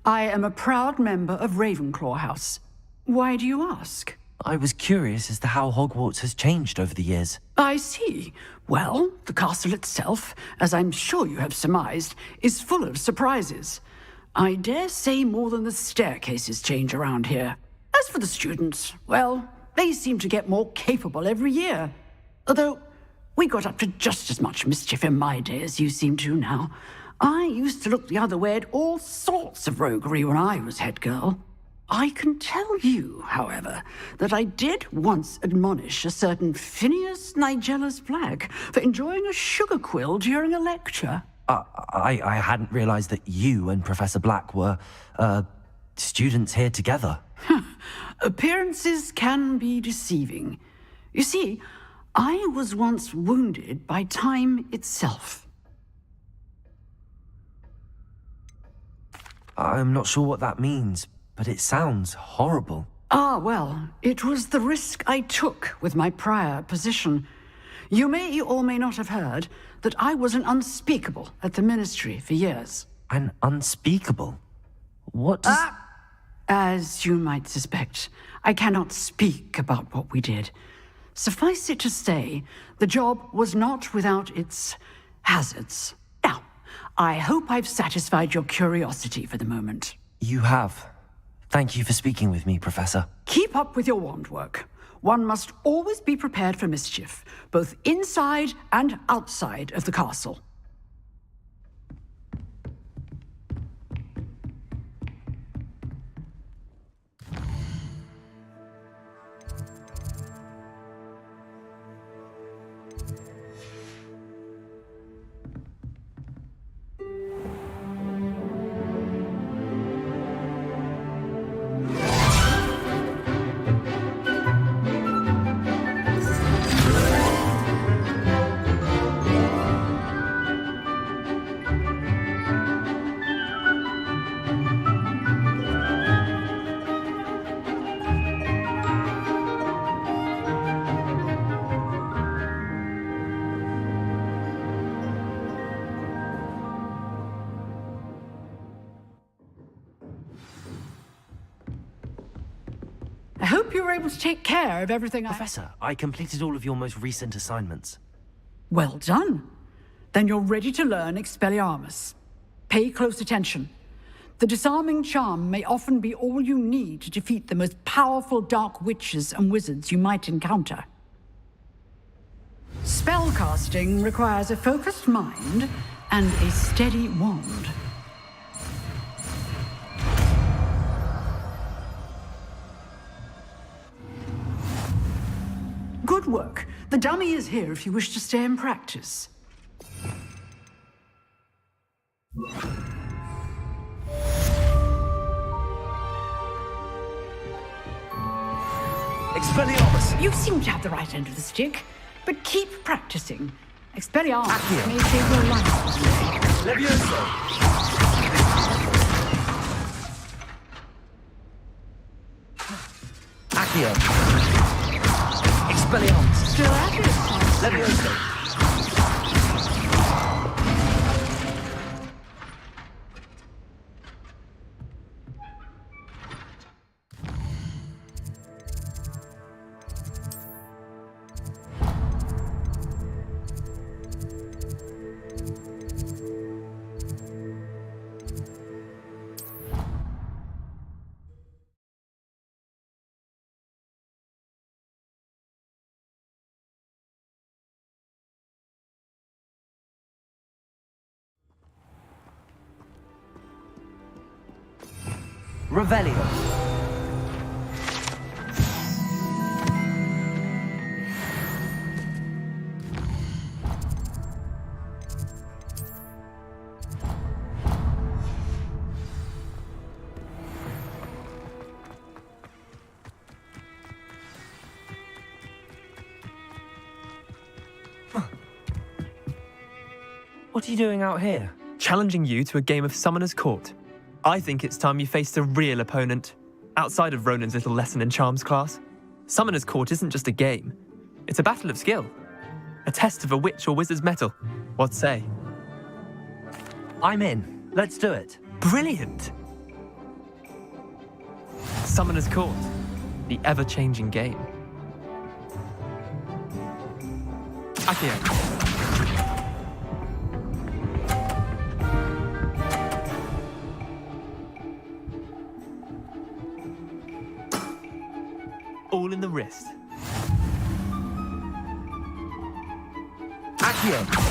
P: I am a proud member of Ravenclaw House. Why do you ask?
B: I was curious as to how Hogwarts has changed over the years.
P: I see. Well, the castle itself, as I'm sure you have surmised, is full of surprises. I dare say more than the staircases change around here. As for the students, well, they seem to get more capable every year. Although, we got up to just as much mischief in my day as you seem to now. I used to look the other way at all sorts of roguery when I was head girl. I can tell you, however, that I did once admonish a certain Phineas Nigelus Black for enjoying a sugar quill during a lecture.
B: I hadn't realized that you and Professor Black were, students here together.
P: Appearances can be deceiving. You see, I was once wounded by time itself.
B: I'm not sure what that means, but it sounds horrible.
P: Ah, well, it was the risk I took with my prior position. You may or may not have heard that I was an unspeakable at the Ministry for years.
B: An unspeakable? What does...
P: As you might suspect, I cannot speak about what we did. Suffice it to say, the job was not without its hazards. Now, I hope I've satisfied your curiosity for the moment.
B: You have. Thank you for speaking with me, Professor.
P: Keep up with your wand work. One must always be prepared for mischief, both inside and outside of the castle. I hope you were able to take care of everything.
B: Professor, I completed all of your most recent assignments.
P: Well done. Then you're ready to learn Expelliarmus. Pay close attention. The disarming charm may often be all you need to defeat the most powerful dark witches and wizards you might encounter. Spellcasting requires a focused mind and a steady wand. Good work. The dummy is here if you wish to stay and practice.
B: Expelliarmus!
P: You seem to have the right end of the stick, but keep practicing. Expelliarmus may save your life.
B: Levioso! Accio! Expelliarmus!
P: Still at it?
B: Levioso! Revelio. What are you doing out here?
Q: Challenging you to a game of Summoner's Court. I think it's time you faced a real opponent, outside of Ronan's little lesson in charms class. Summoner's Court isn't just a game. It's a battle of skill. A test of a witch or wizard's mettle. What say?
B: I'm in. Let's do it.
Q: Brilliant! Summoner's Court, the ever-changing game. Accio. All in the wrist.
B: Accio.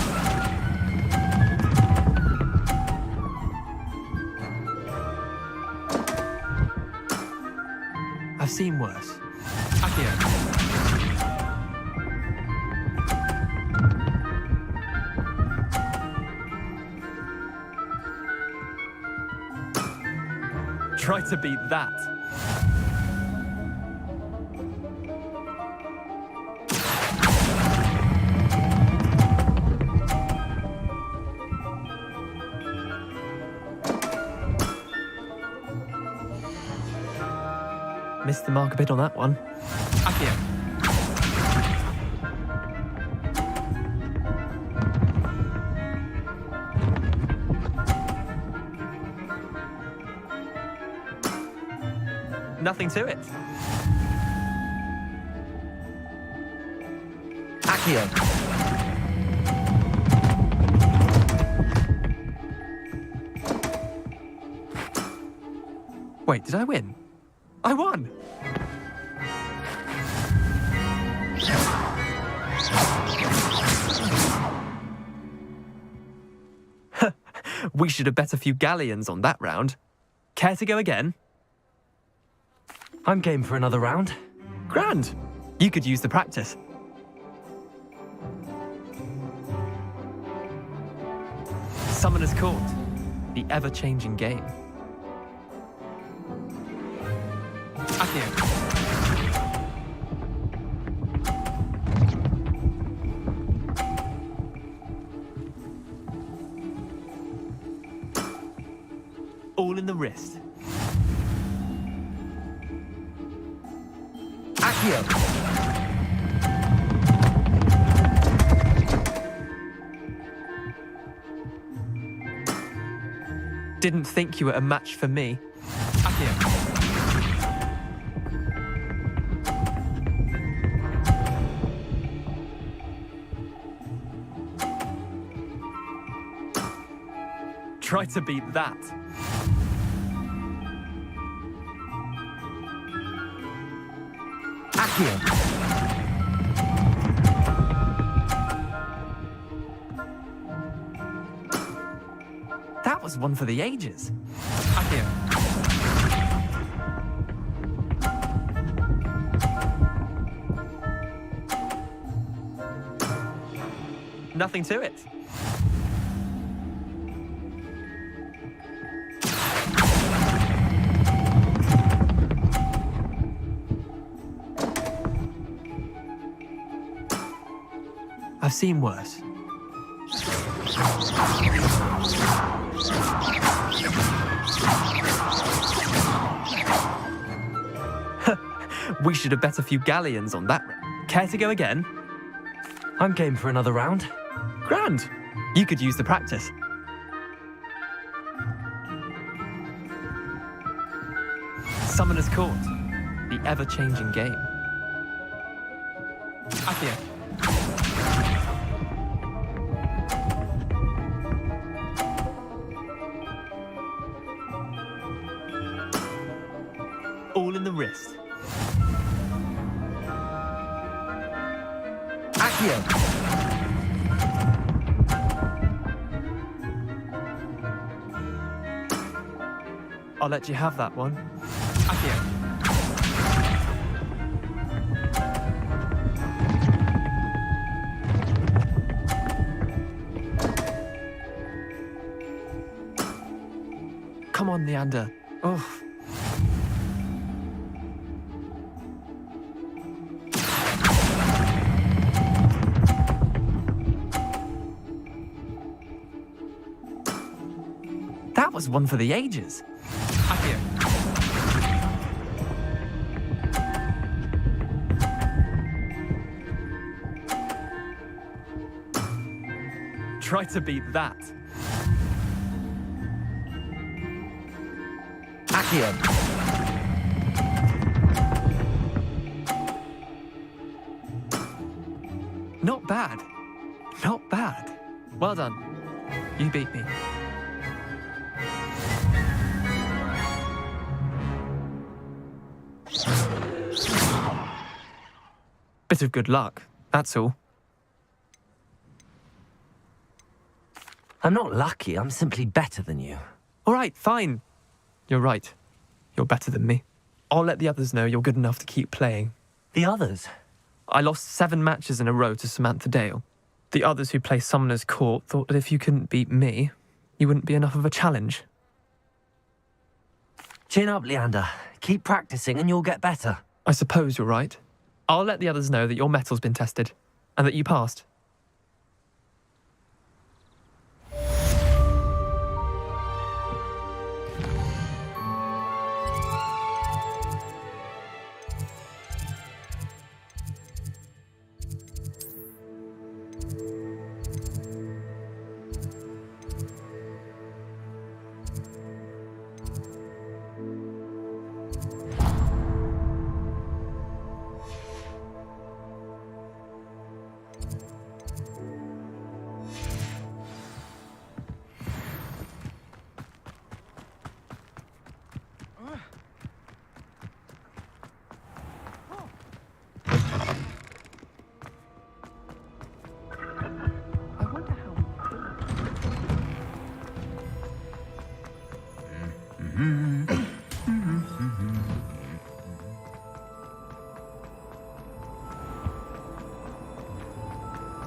Q: I've seen worse. Accio. Try to beat that. Missed the mark a bit on that one. Accio. Nothing to it.
B: Accio.
Q: Wait, did I win? I won! We should have bet a few galleons on that round. Care to go again?
B: I'm game for another round.
Q: Grand! You could use the practice. Summoner's Court, the ever-changing game. Accio. All in the wrist.
B: Accio.
Q: Didn't think you were a match for me. Accio. Try to beat that.
B: Accio.
Q: That was one for the ages. Accio. Nothing to it. I've seen worse. We should have bet a few galleons on that. Care to go again?
B: I'm game for another round.
Q: Grand! You could use the practice. Summoner's Court, the ever-changing game. Accio. All in the wrist.
B: Accio.
Q: I'll let you have that one. Accio. Come on, Leander. Oh. That was one for the ages. Accio. Try to beat that.
B: Accio.
Q: Not bad. Not bad. Well done. You beat me. Bit of good luck, that's all.
B: I'm not lucky, I'm simply better than you.
Q: All right, fine. You're right. You're better than me. I'll let the others know you're good enough to keep playing.
B: The others?
Q: I lost 7 matches in a row to Samantha Dale. The others who play Summoner's Court thought that if you couldn't beat me, you wouldn't be enough of a challenge.
B: Chin up, Leander. Keep practicing and you'll get better.
Q: I suppose you're right. I'll let the others know that your metal's been tested, and that you passed.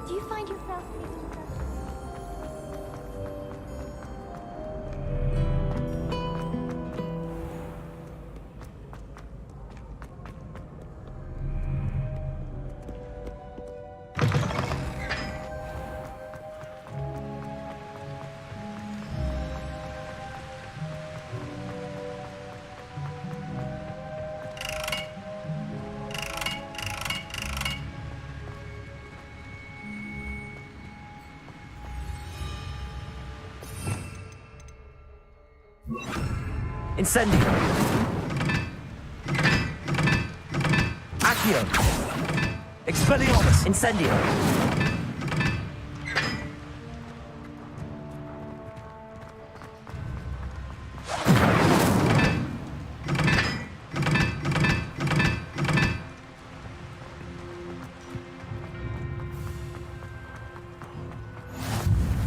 C: Do you find yourself
B: Incendio. Accio. Expelliarmus. Incendio.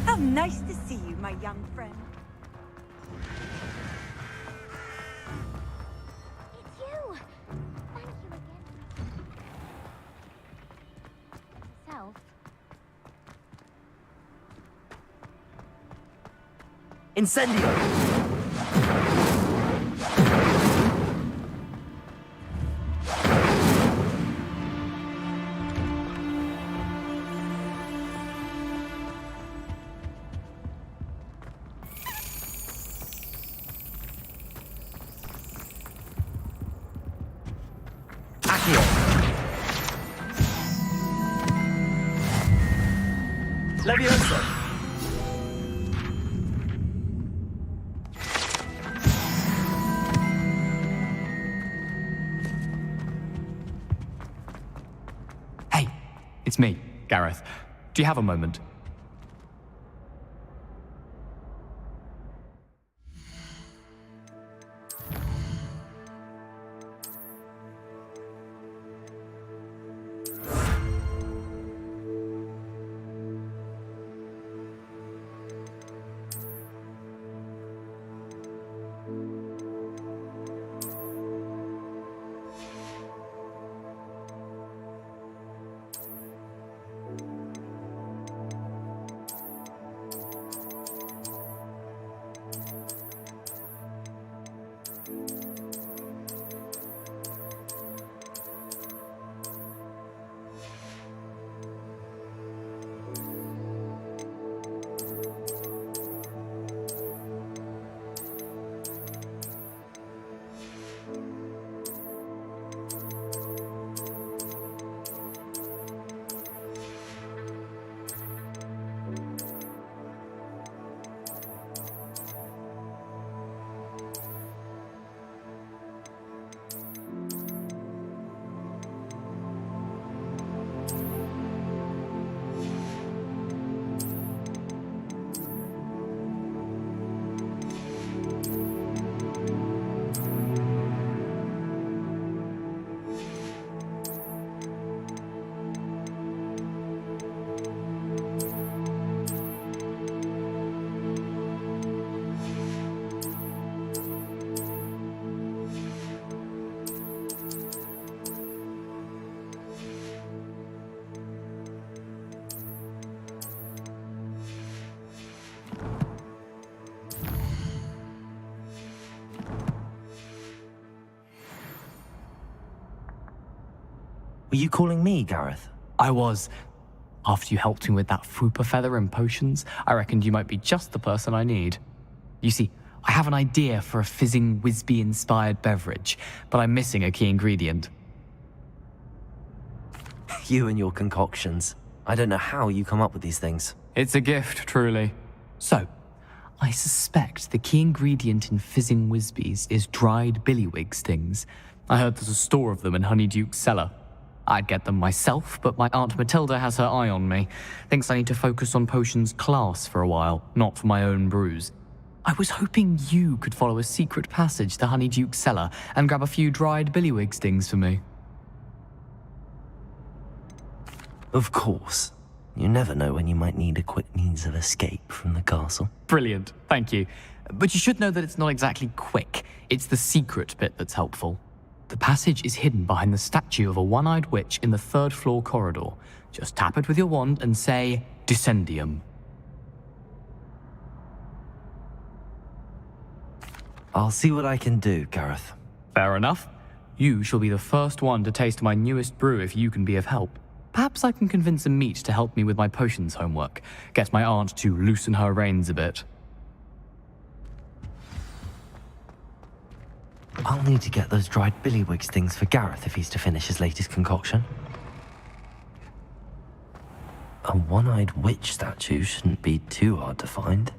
A: How nice to see you, my young friend.
C: It's you! Thank you again. Self.
B: Incendio. Accio. Leviosa.
F: Hey, it's me, Gareth. Do you have a moment?
B: Were you calling me, Gareth?
F: I was. After you helped me with that fupa feather and potions, I reckoned you might be just the person I need. You see, I have an idea for a fizzing Wisby-inspired beverage, but I'm missing a key ingredient.
B: You and your concoctions. I don't know how you come up with these things.
F: It's a gift, truly. So, I suspect the key ingredient in fizzing Wisbies is dried billywig stings. I heard there's a store of them in Honeyduke's cellar. I'd get them myself, but my Aunt Matilda has her eye on me. Thinks I need to focus on potions class for a while, not for my own brews. I was hoping you could follow a secret passage to Honeyduke's cellar and grab a few dried billywig stings for me.
B: Of course. You never know when you might need a quick means of escape from the castle.
F: Brilliant, thank you. But you should know that it's not exactly quick. It's the secret bit that's helpful. The passage is hidden behind the statue of a one-eyed witch in the third-floor corridor. Just tap it with your wand and say, Descendium.
B: I'll see what I can do, Gareth.
F: Fair enough. You shall be the first one to taste my newest brew if you can be of help. Perhaps I can convince a meat to help me with my potions homework. Get my aunt to loosen her reins a bit.
B: I'll need to get those dried billywig stings for Gareth if he's to finish his latest concoction. A one-eyed witch statue shouldn't be too hard to find.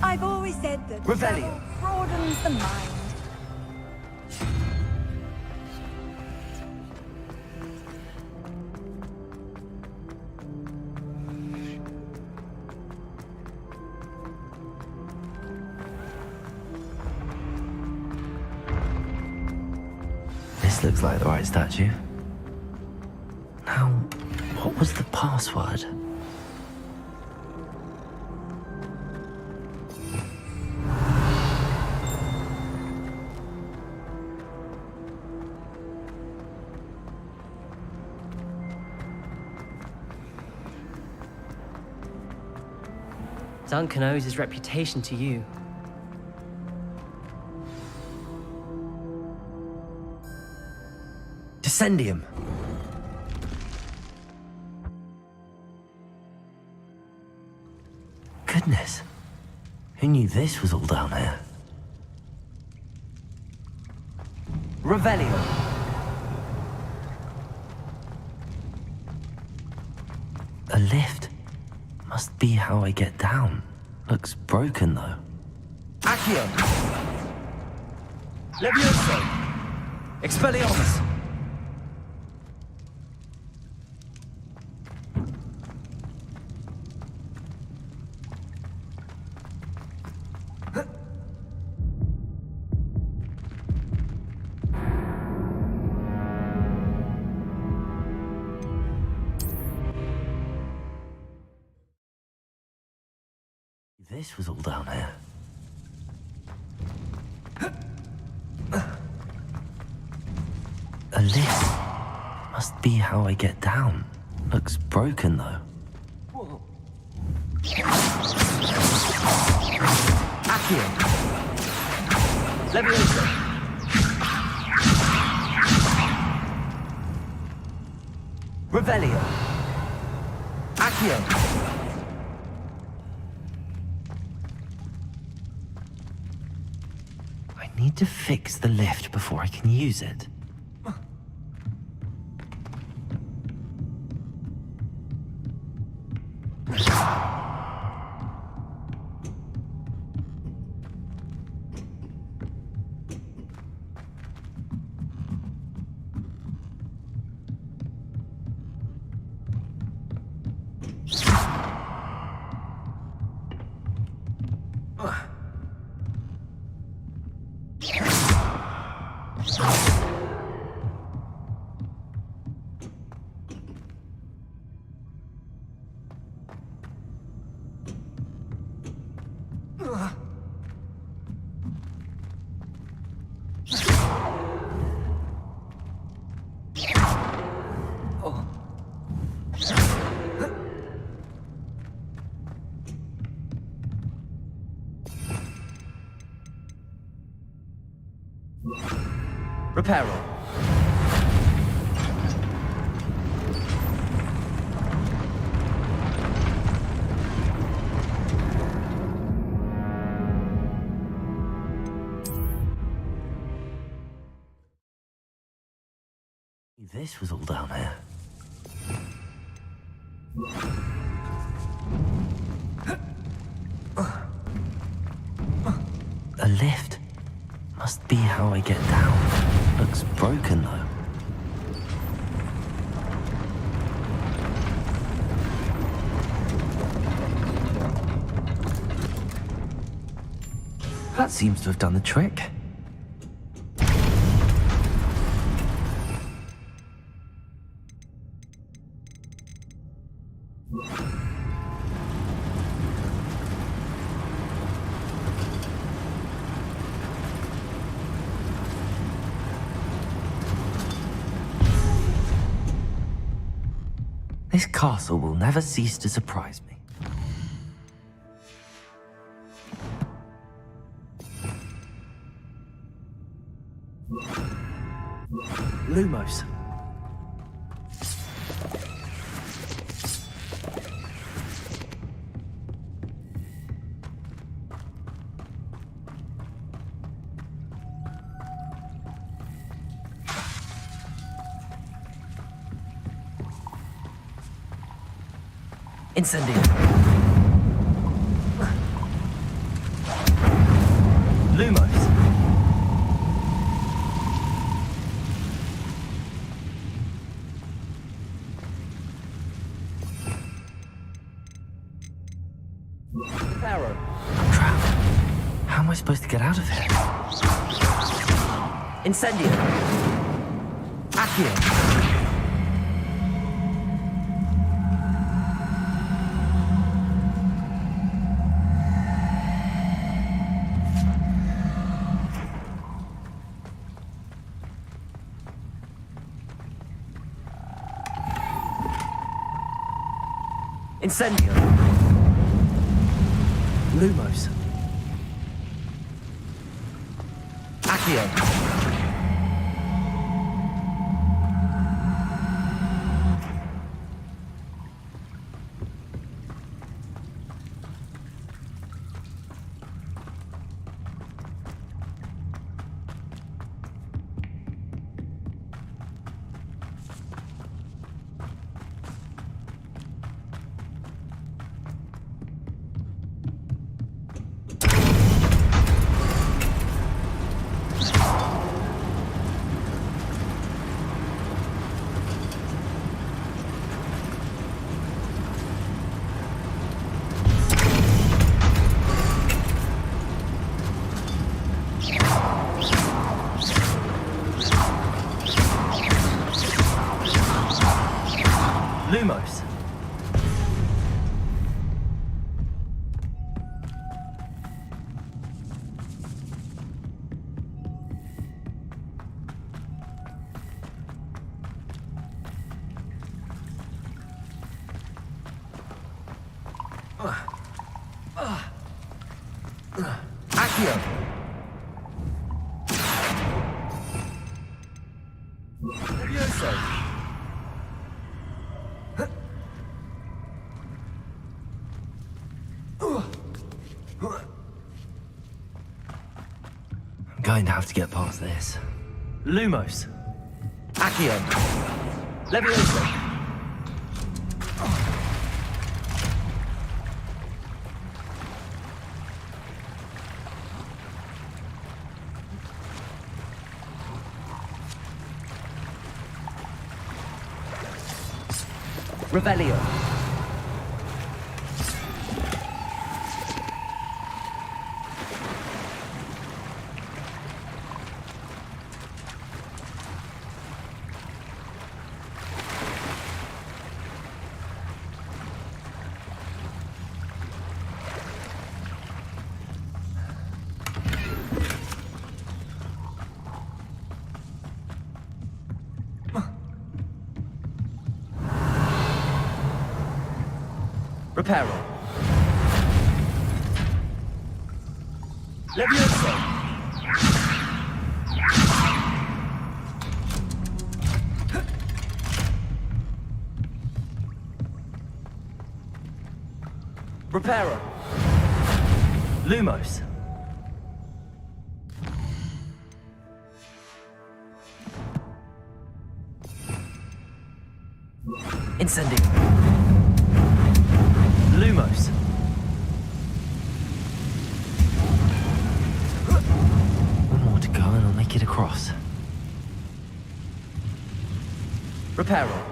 A: I've always said that travel broadens the mind.
B: This looks like the right statue. Now, what was the password?
R: Duncan owes his reputation to you.
B: Descendium. Goodness. Who knew this was all down here? Revelio. A lift. Must be how I get down. Looks broken, though.
O: Accio! Levioso! Expelliarmus!
B: This was all down here. A lift. Must be how I get down. Looks broken, though.
O: Accio! Levioso! Revelio! Accio!
B: I need to fix the lift before I can use it.
O: Reparo.
B: This was all down here. A lift. Must be how I get down. Looks broken though. That seems to have done the trick. This castle will never cease to surprise me. Lumos. Incendio. Lumos.
O: Reparo.
B: I'm trapped. How am I supposed to get out of here?
O: Incendio. Accio. Incendio.
B: Lumos.
O: Accio.
B: Lumos.
O: Accio.
B: Levioso. I'm going to have to get past this.
O: Lumos. Accio. Levioso. Revelio. Reparo. Levioso. Reparo. Lumos. Incendio. Lumos.
B: One more to go and I'll make it across.
O: Reparo.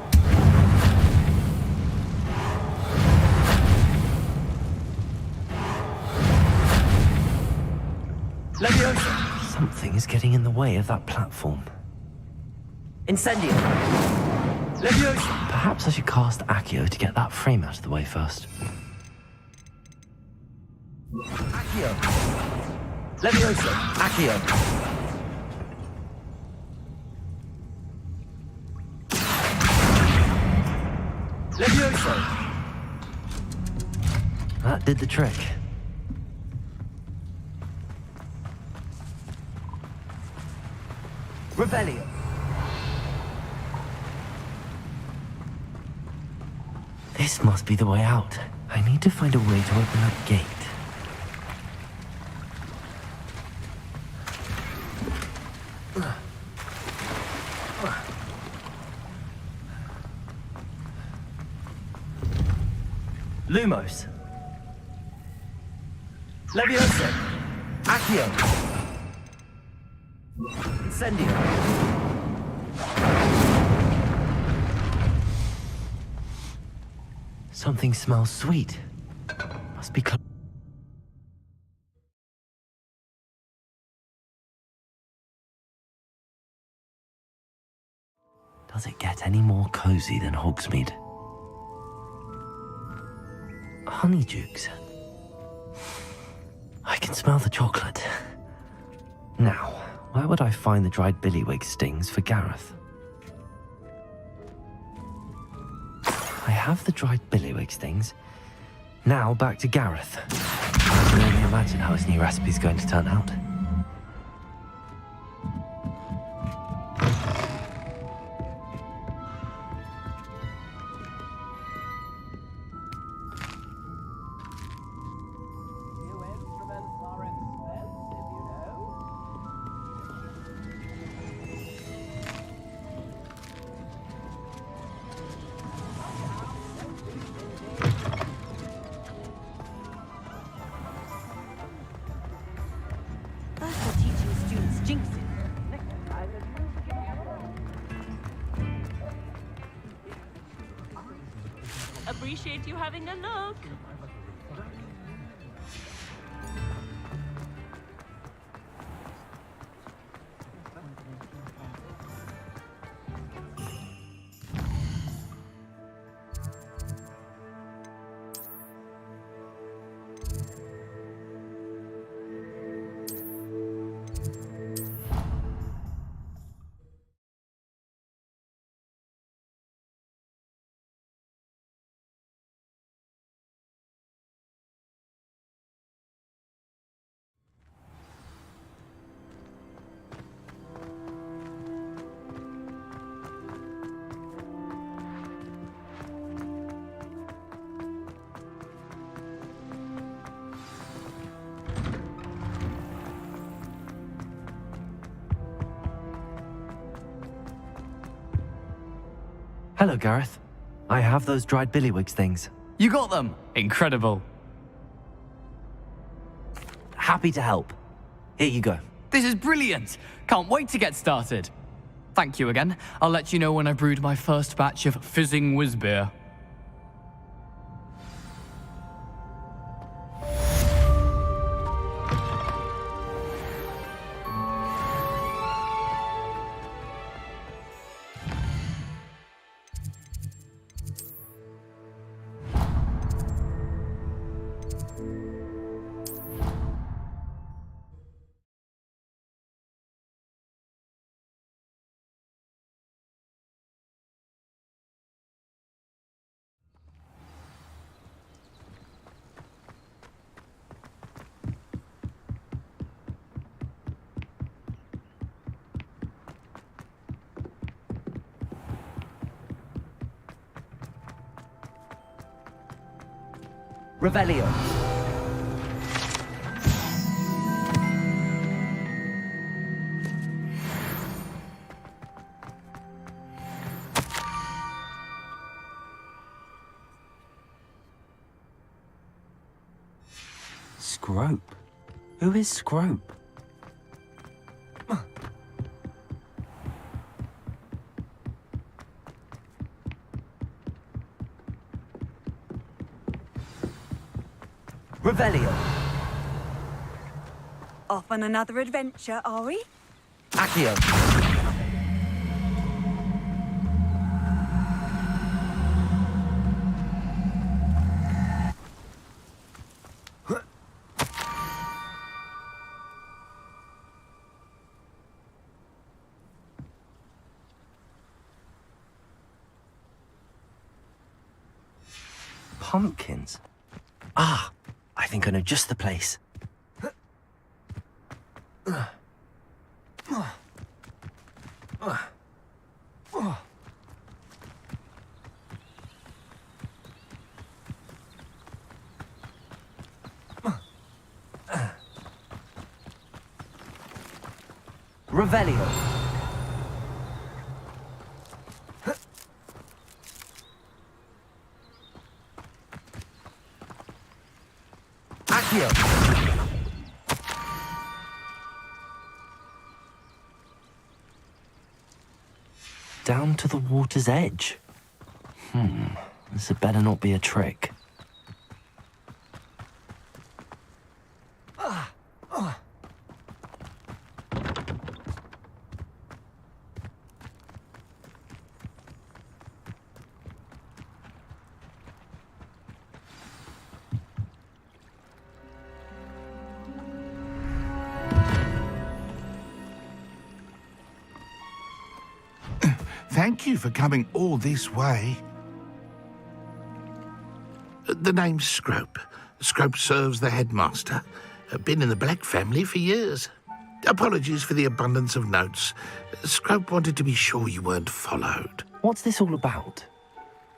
O: Leviosa.
B: Something is getting in the way of that platform.
O: Incendio. Leviosa.
B: Perhaps I should cast Accio to get that frame out of the way first.
O: Accio. Leviosa. Accio. Leviosa.
B: That did the trick.
O: Revelio.
B: This must be the way out. I need to find a way to open that gate.
O: Lumos. Leviosa. Accio. Incendio.
B: Something smells sweet. Must be close. Does it get any more cozy than Hogsmeade? Honeydukes. I can smell the chocolate. Now, where would I find the dried billywig stings for Gareth? I have the dried billywig stings. Now back to Gareth. I can only imagine how his new recipe's going to turn out.
A: That's for teaching students jinxes.
S: Appreciate you having a look.
B: Hello, Gareth. I have those dried billywig things.
F: You got them! Incredible.
B: Happy to help. Here you go.
F: This is brilliant! Can't wait to get started. Thank you again. I'll let you know when I've brewed my first batch of fizzing whiz beer.
B: Revelio. Scrope? Who is Scrope? Revelio.
A: Off on another adventure, are we?
B: Accio. Pumpkins. Ah, I think I know just the place. Revelio. Accio. Down to the water's edge. This had better not be a trick.
J: Thank you for coming all this way. The name's Scrope. Scrope serves the headmaster. Been in the Black family for years. Apologies for the abundance of notes. Scrope wanted to be sure you weren't followed.
B: What's this all about?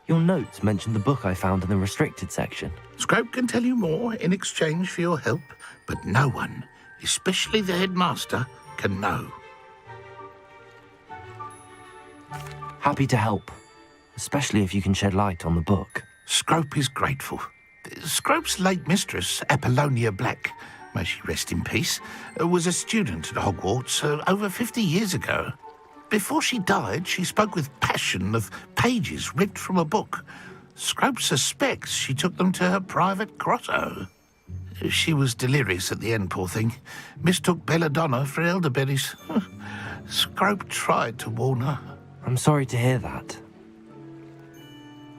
B: Your notes mentioned the book I found in the restricted section.
J: Scrope can tell you more in exchange for your help, but no one, especially the headmaster, can know.
B: Happy to help, especially if you can shed light on the book.
J: Scrope is grateful. Scrope's late mistress, Apollonia Black, may she rest in peace, was a student at Hogwarts over 50 years ago. Before she died, she spoke with passion of pages ripped from a book. Scrope suspects she took them to her private grotto. She was delirious at the end, poor thing. Mistook belladonna for elderberries. Scrope tried to warn her.
B: I'm sorry to hear that.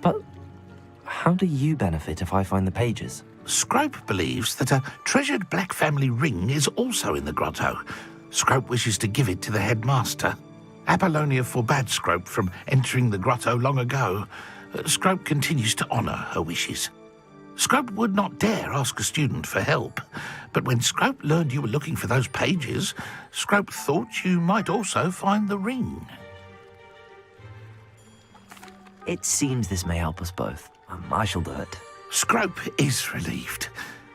B: But how do you benefit if I find the pages?
J: Scrope believes that a treasured Black family ring is also in the grotto. Scrope wishes to give it to the headmaster. Apollonia forbade Scrope from entering the grotto long ago. Scrope continues to honour her wishes. Scrope would not dare ask a student for help, but when Scrope learned you were looking for those pages, Scrope thought you might also find the ring.
B: It seems this may help us both. I shall do it.
J: Scrope is relieved.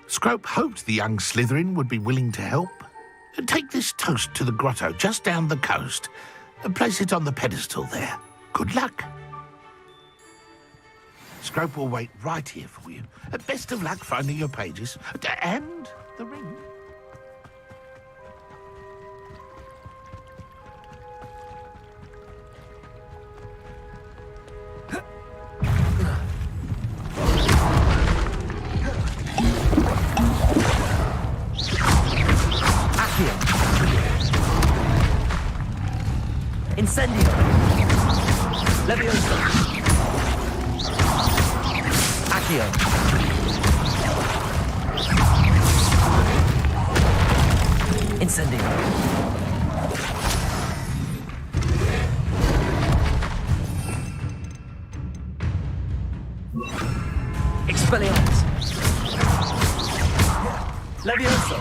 J: Scrope hoped the young Slytherin would be willing to help. Take this toast to the grotto just down the coast and place it on the pedestal there. Good luck. Scrope will wait right here for you. Best of luck finding your pages and the ring.
B: Incendio! Leviosa! Accio! Incendio! Expelliarmus! Leviosa!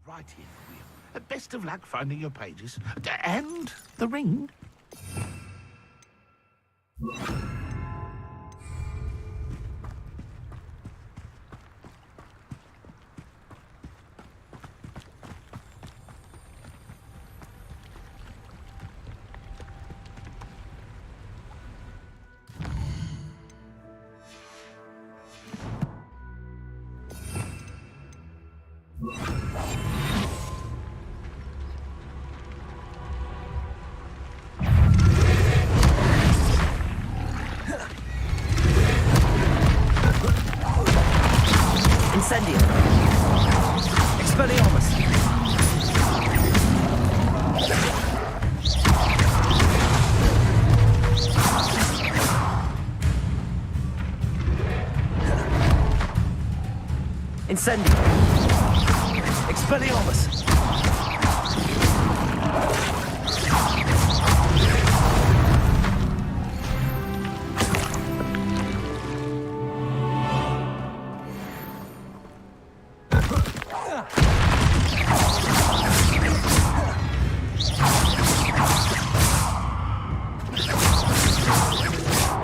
J: Right here for you. Best of luck finding your pages. And the ring.
B: Incendio. Expelliarmus. Incendio. Expelliarmus.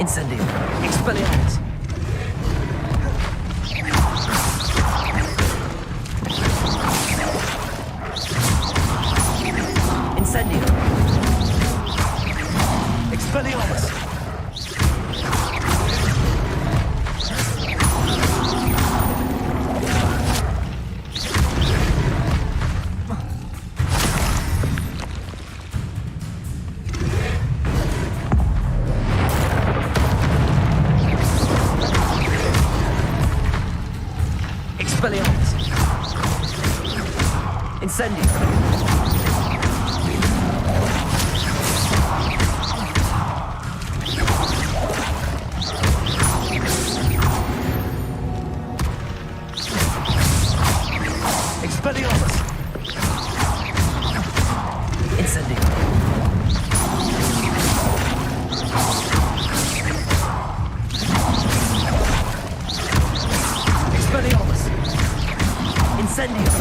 B: Incendio. Expelliarmus. Incendio. Expelliarmus. Expelliarmus. Incendio. Expelliarmus. Incendio. Expelliarmus. Incendio.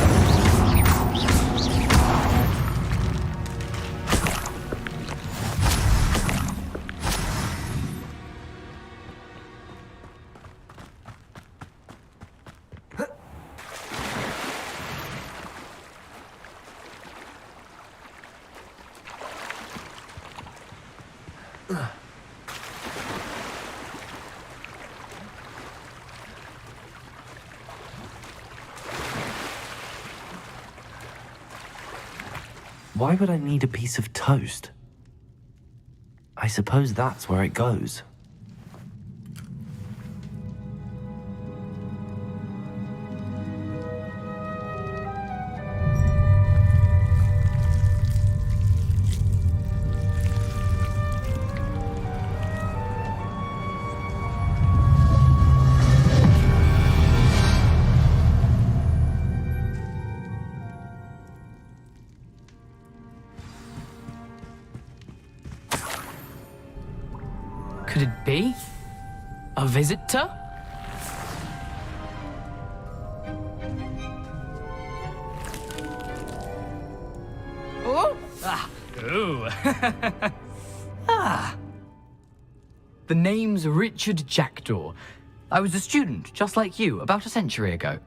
B: Why would I need a piece of toast? I suppose that's where it goes.
F: Could it be? A visitor? Oh! Ah! Ooh! Ah! The name's Richard Jackdaw. I was a student, just like you, about a century ago.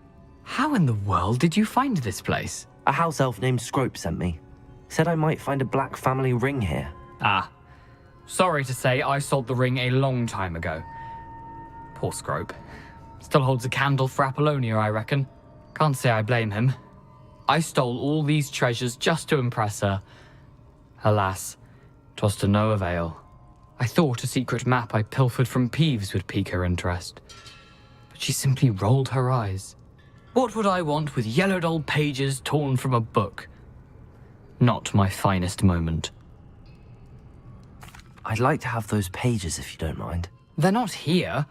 F: How in the world did you find this place?
B: A house elf named Scrope sent me. Said I might find a black family ring here.
F: Ah. Sorry to say, I sold the ring a long time ago. Poor Scrope. Still holds a candle for Apollonia, I reckon. Can't say I blame him. I stole all these treasures just to impress her. Alas, 'twas to no avail. I thought a secret map I pilfered from Peeves would pique her interest. But she simply rolled her eyes. What would I want with yellowed old pages torn from a book? Not my finest moment.
B: I'd like to have those pages if you don't mind.
F: They're not here.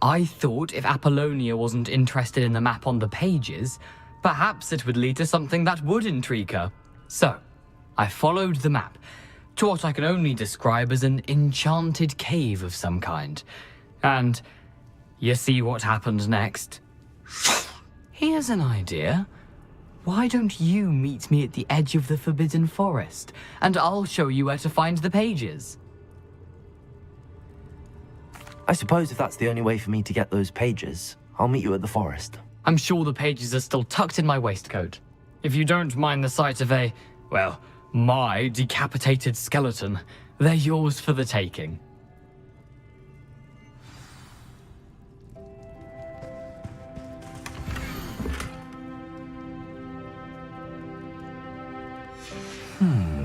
F: I thought if Apollonia wasn't interested in the map on the pages, perhaps it would lead to something that would intrigue her. So, I followed the map to what I can only describe as an enchanted cave of some kind. And you see what happened next? Here's an idea. Why don't you meet me at the edge of the Forbidden Forest, and I'll show you where to find the pages?
B: I suppose if that's the only way for me to get those pages, I'll meet you at the forest.
F: I'm sure the pages are still tucked in my waistcoat. If you don't mind the sight of a, well, my decapitated skeleton, they're yours for the taking.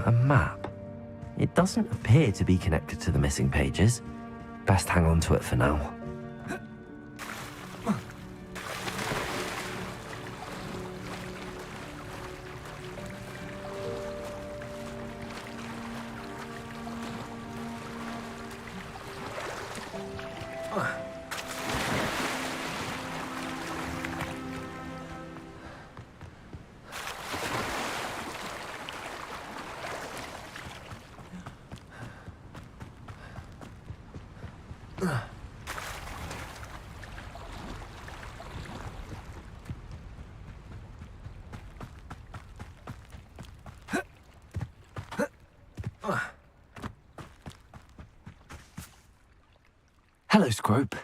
B: A map. It doesn't appear to be connected to the missing pages. Best hang on to it for now. Hello, Scrope.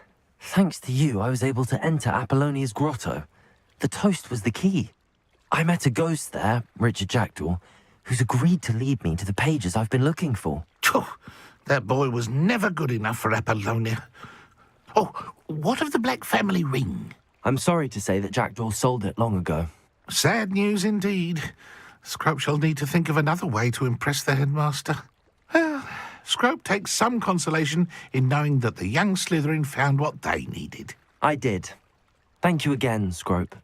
B: Thanks to you, I was able to enter Apollonia's grotto. The toast was the key. I met a ghost there, Richard Jackdaw, who's agreed to lead me to the pages I've been looking for.
J: That boy was never good enough for Apollonia. Oh, what of the Black family ring?
B: I'm sorry to say that Jackdaw sold it long ago.
J: Sad news indeed. Scrope shall need to think of another way to impress the headmaster. Well, Scrope takes some consolation in knowing that the young Slytherin found what they needed.
B: I did. Thank you again, Scrope.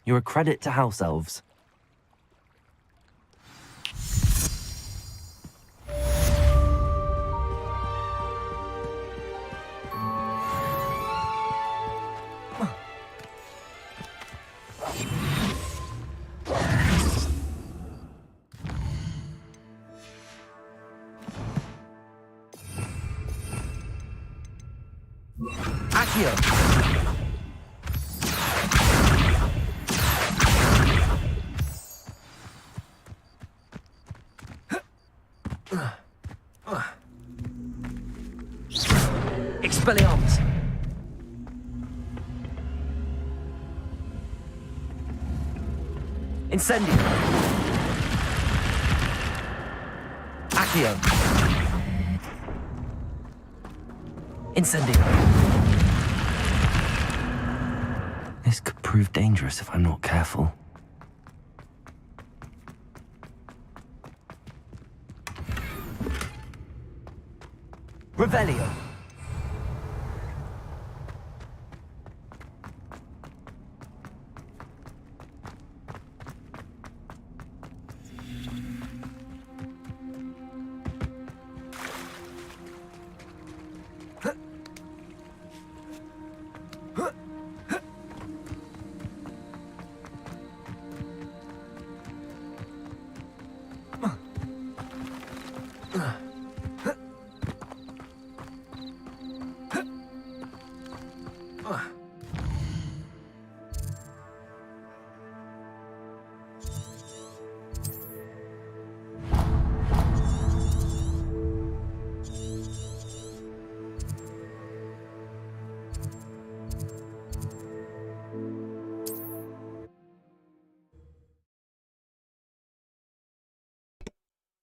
B: You're a credit to House Elves. Accio! Expelliarmus! Incendio! Accio! Incendio! This could prove dangerous if I'm not careful. Revelio!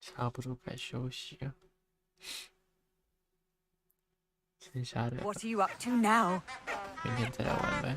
N: 差不多该休息了。剩下的
A: What are you up to now?
N: 明天再来玩呗。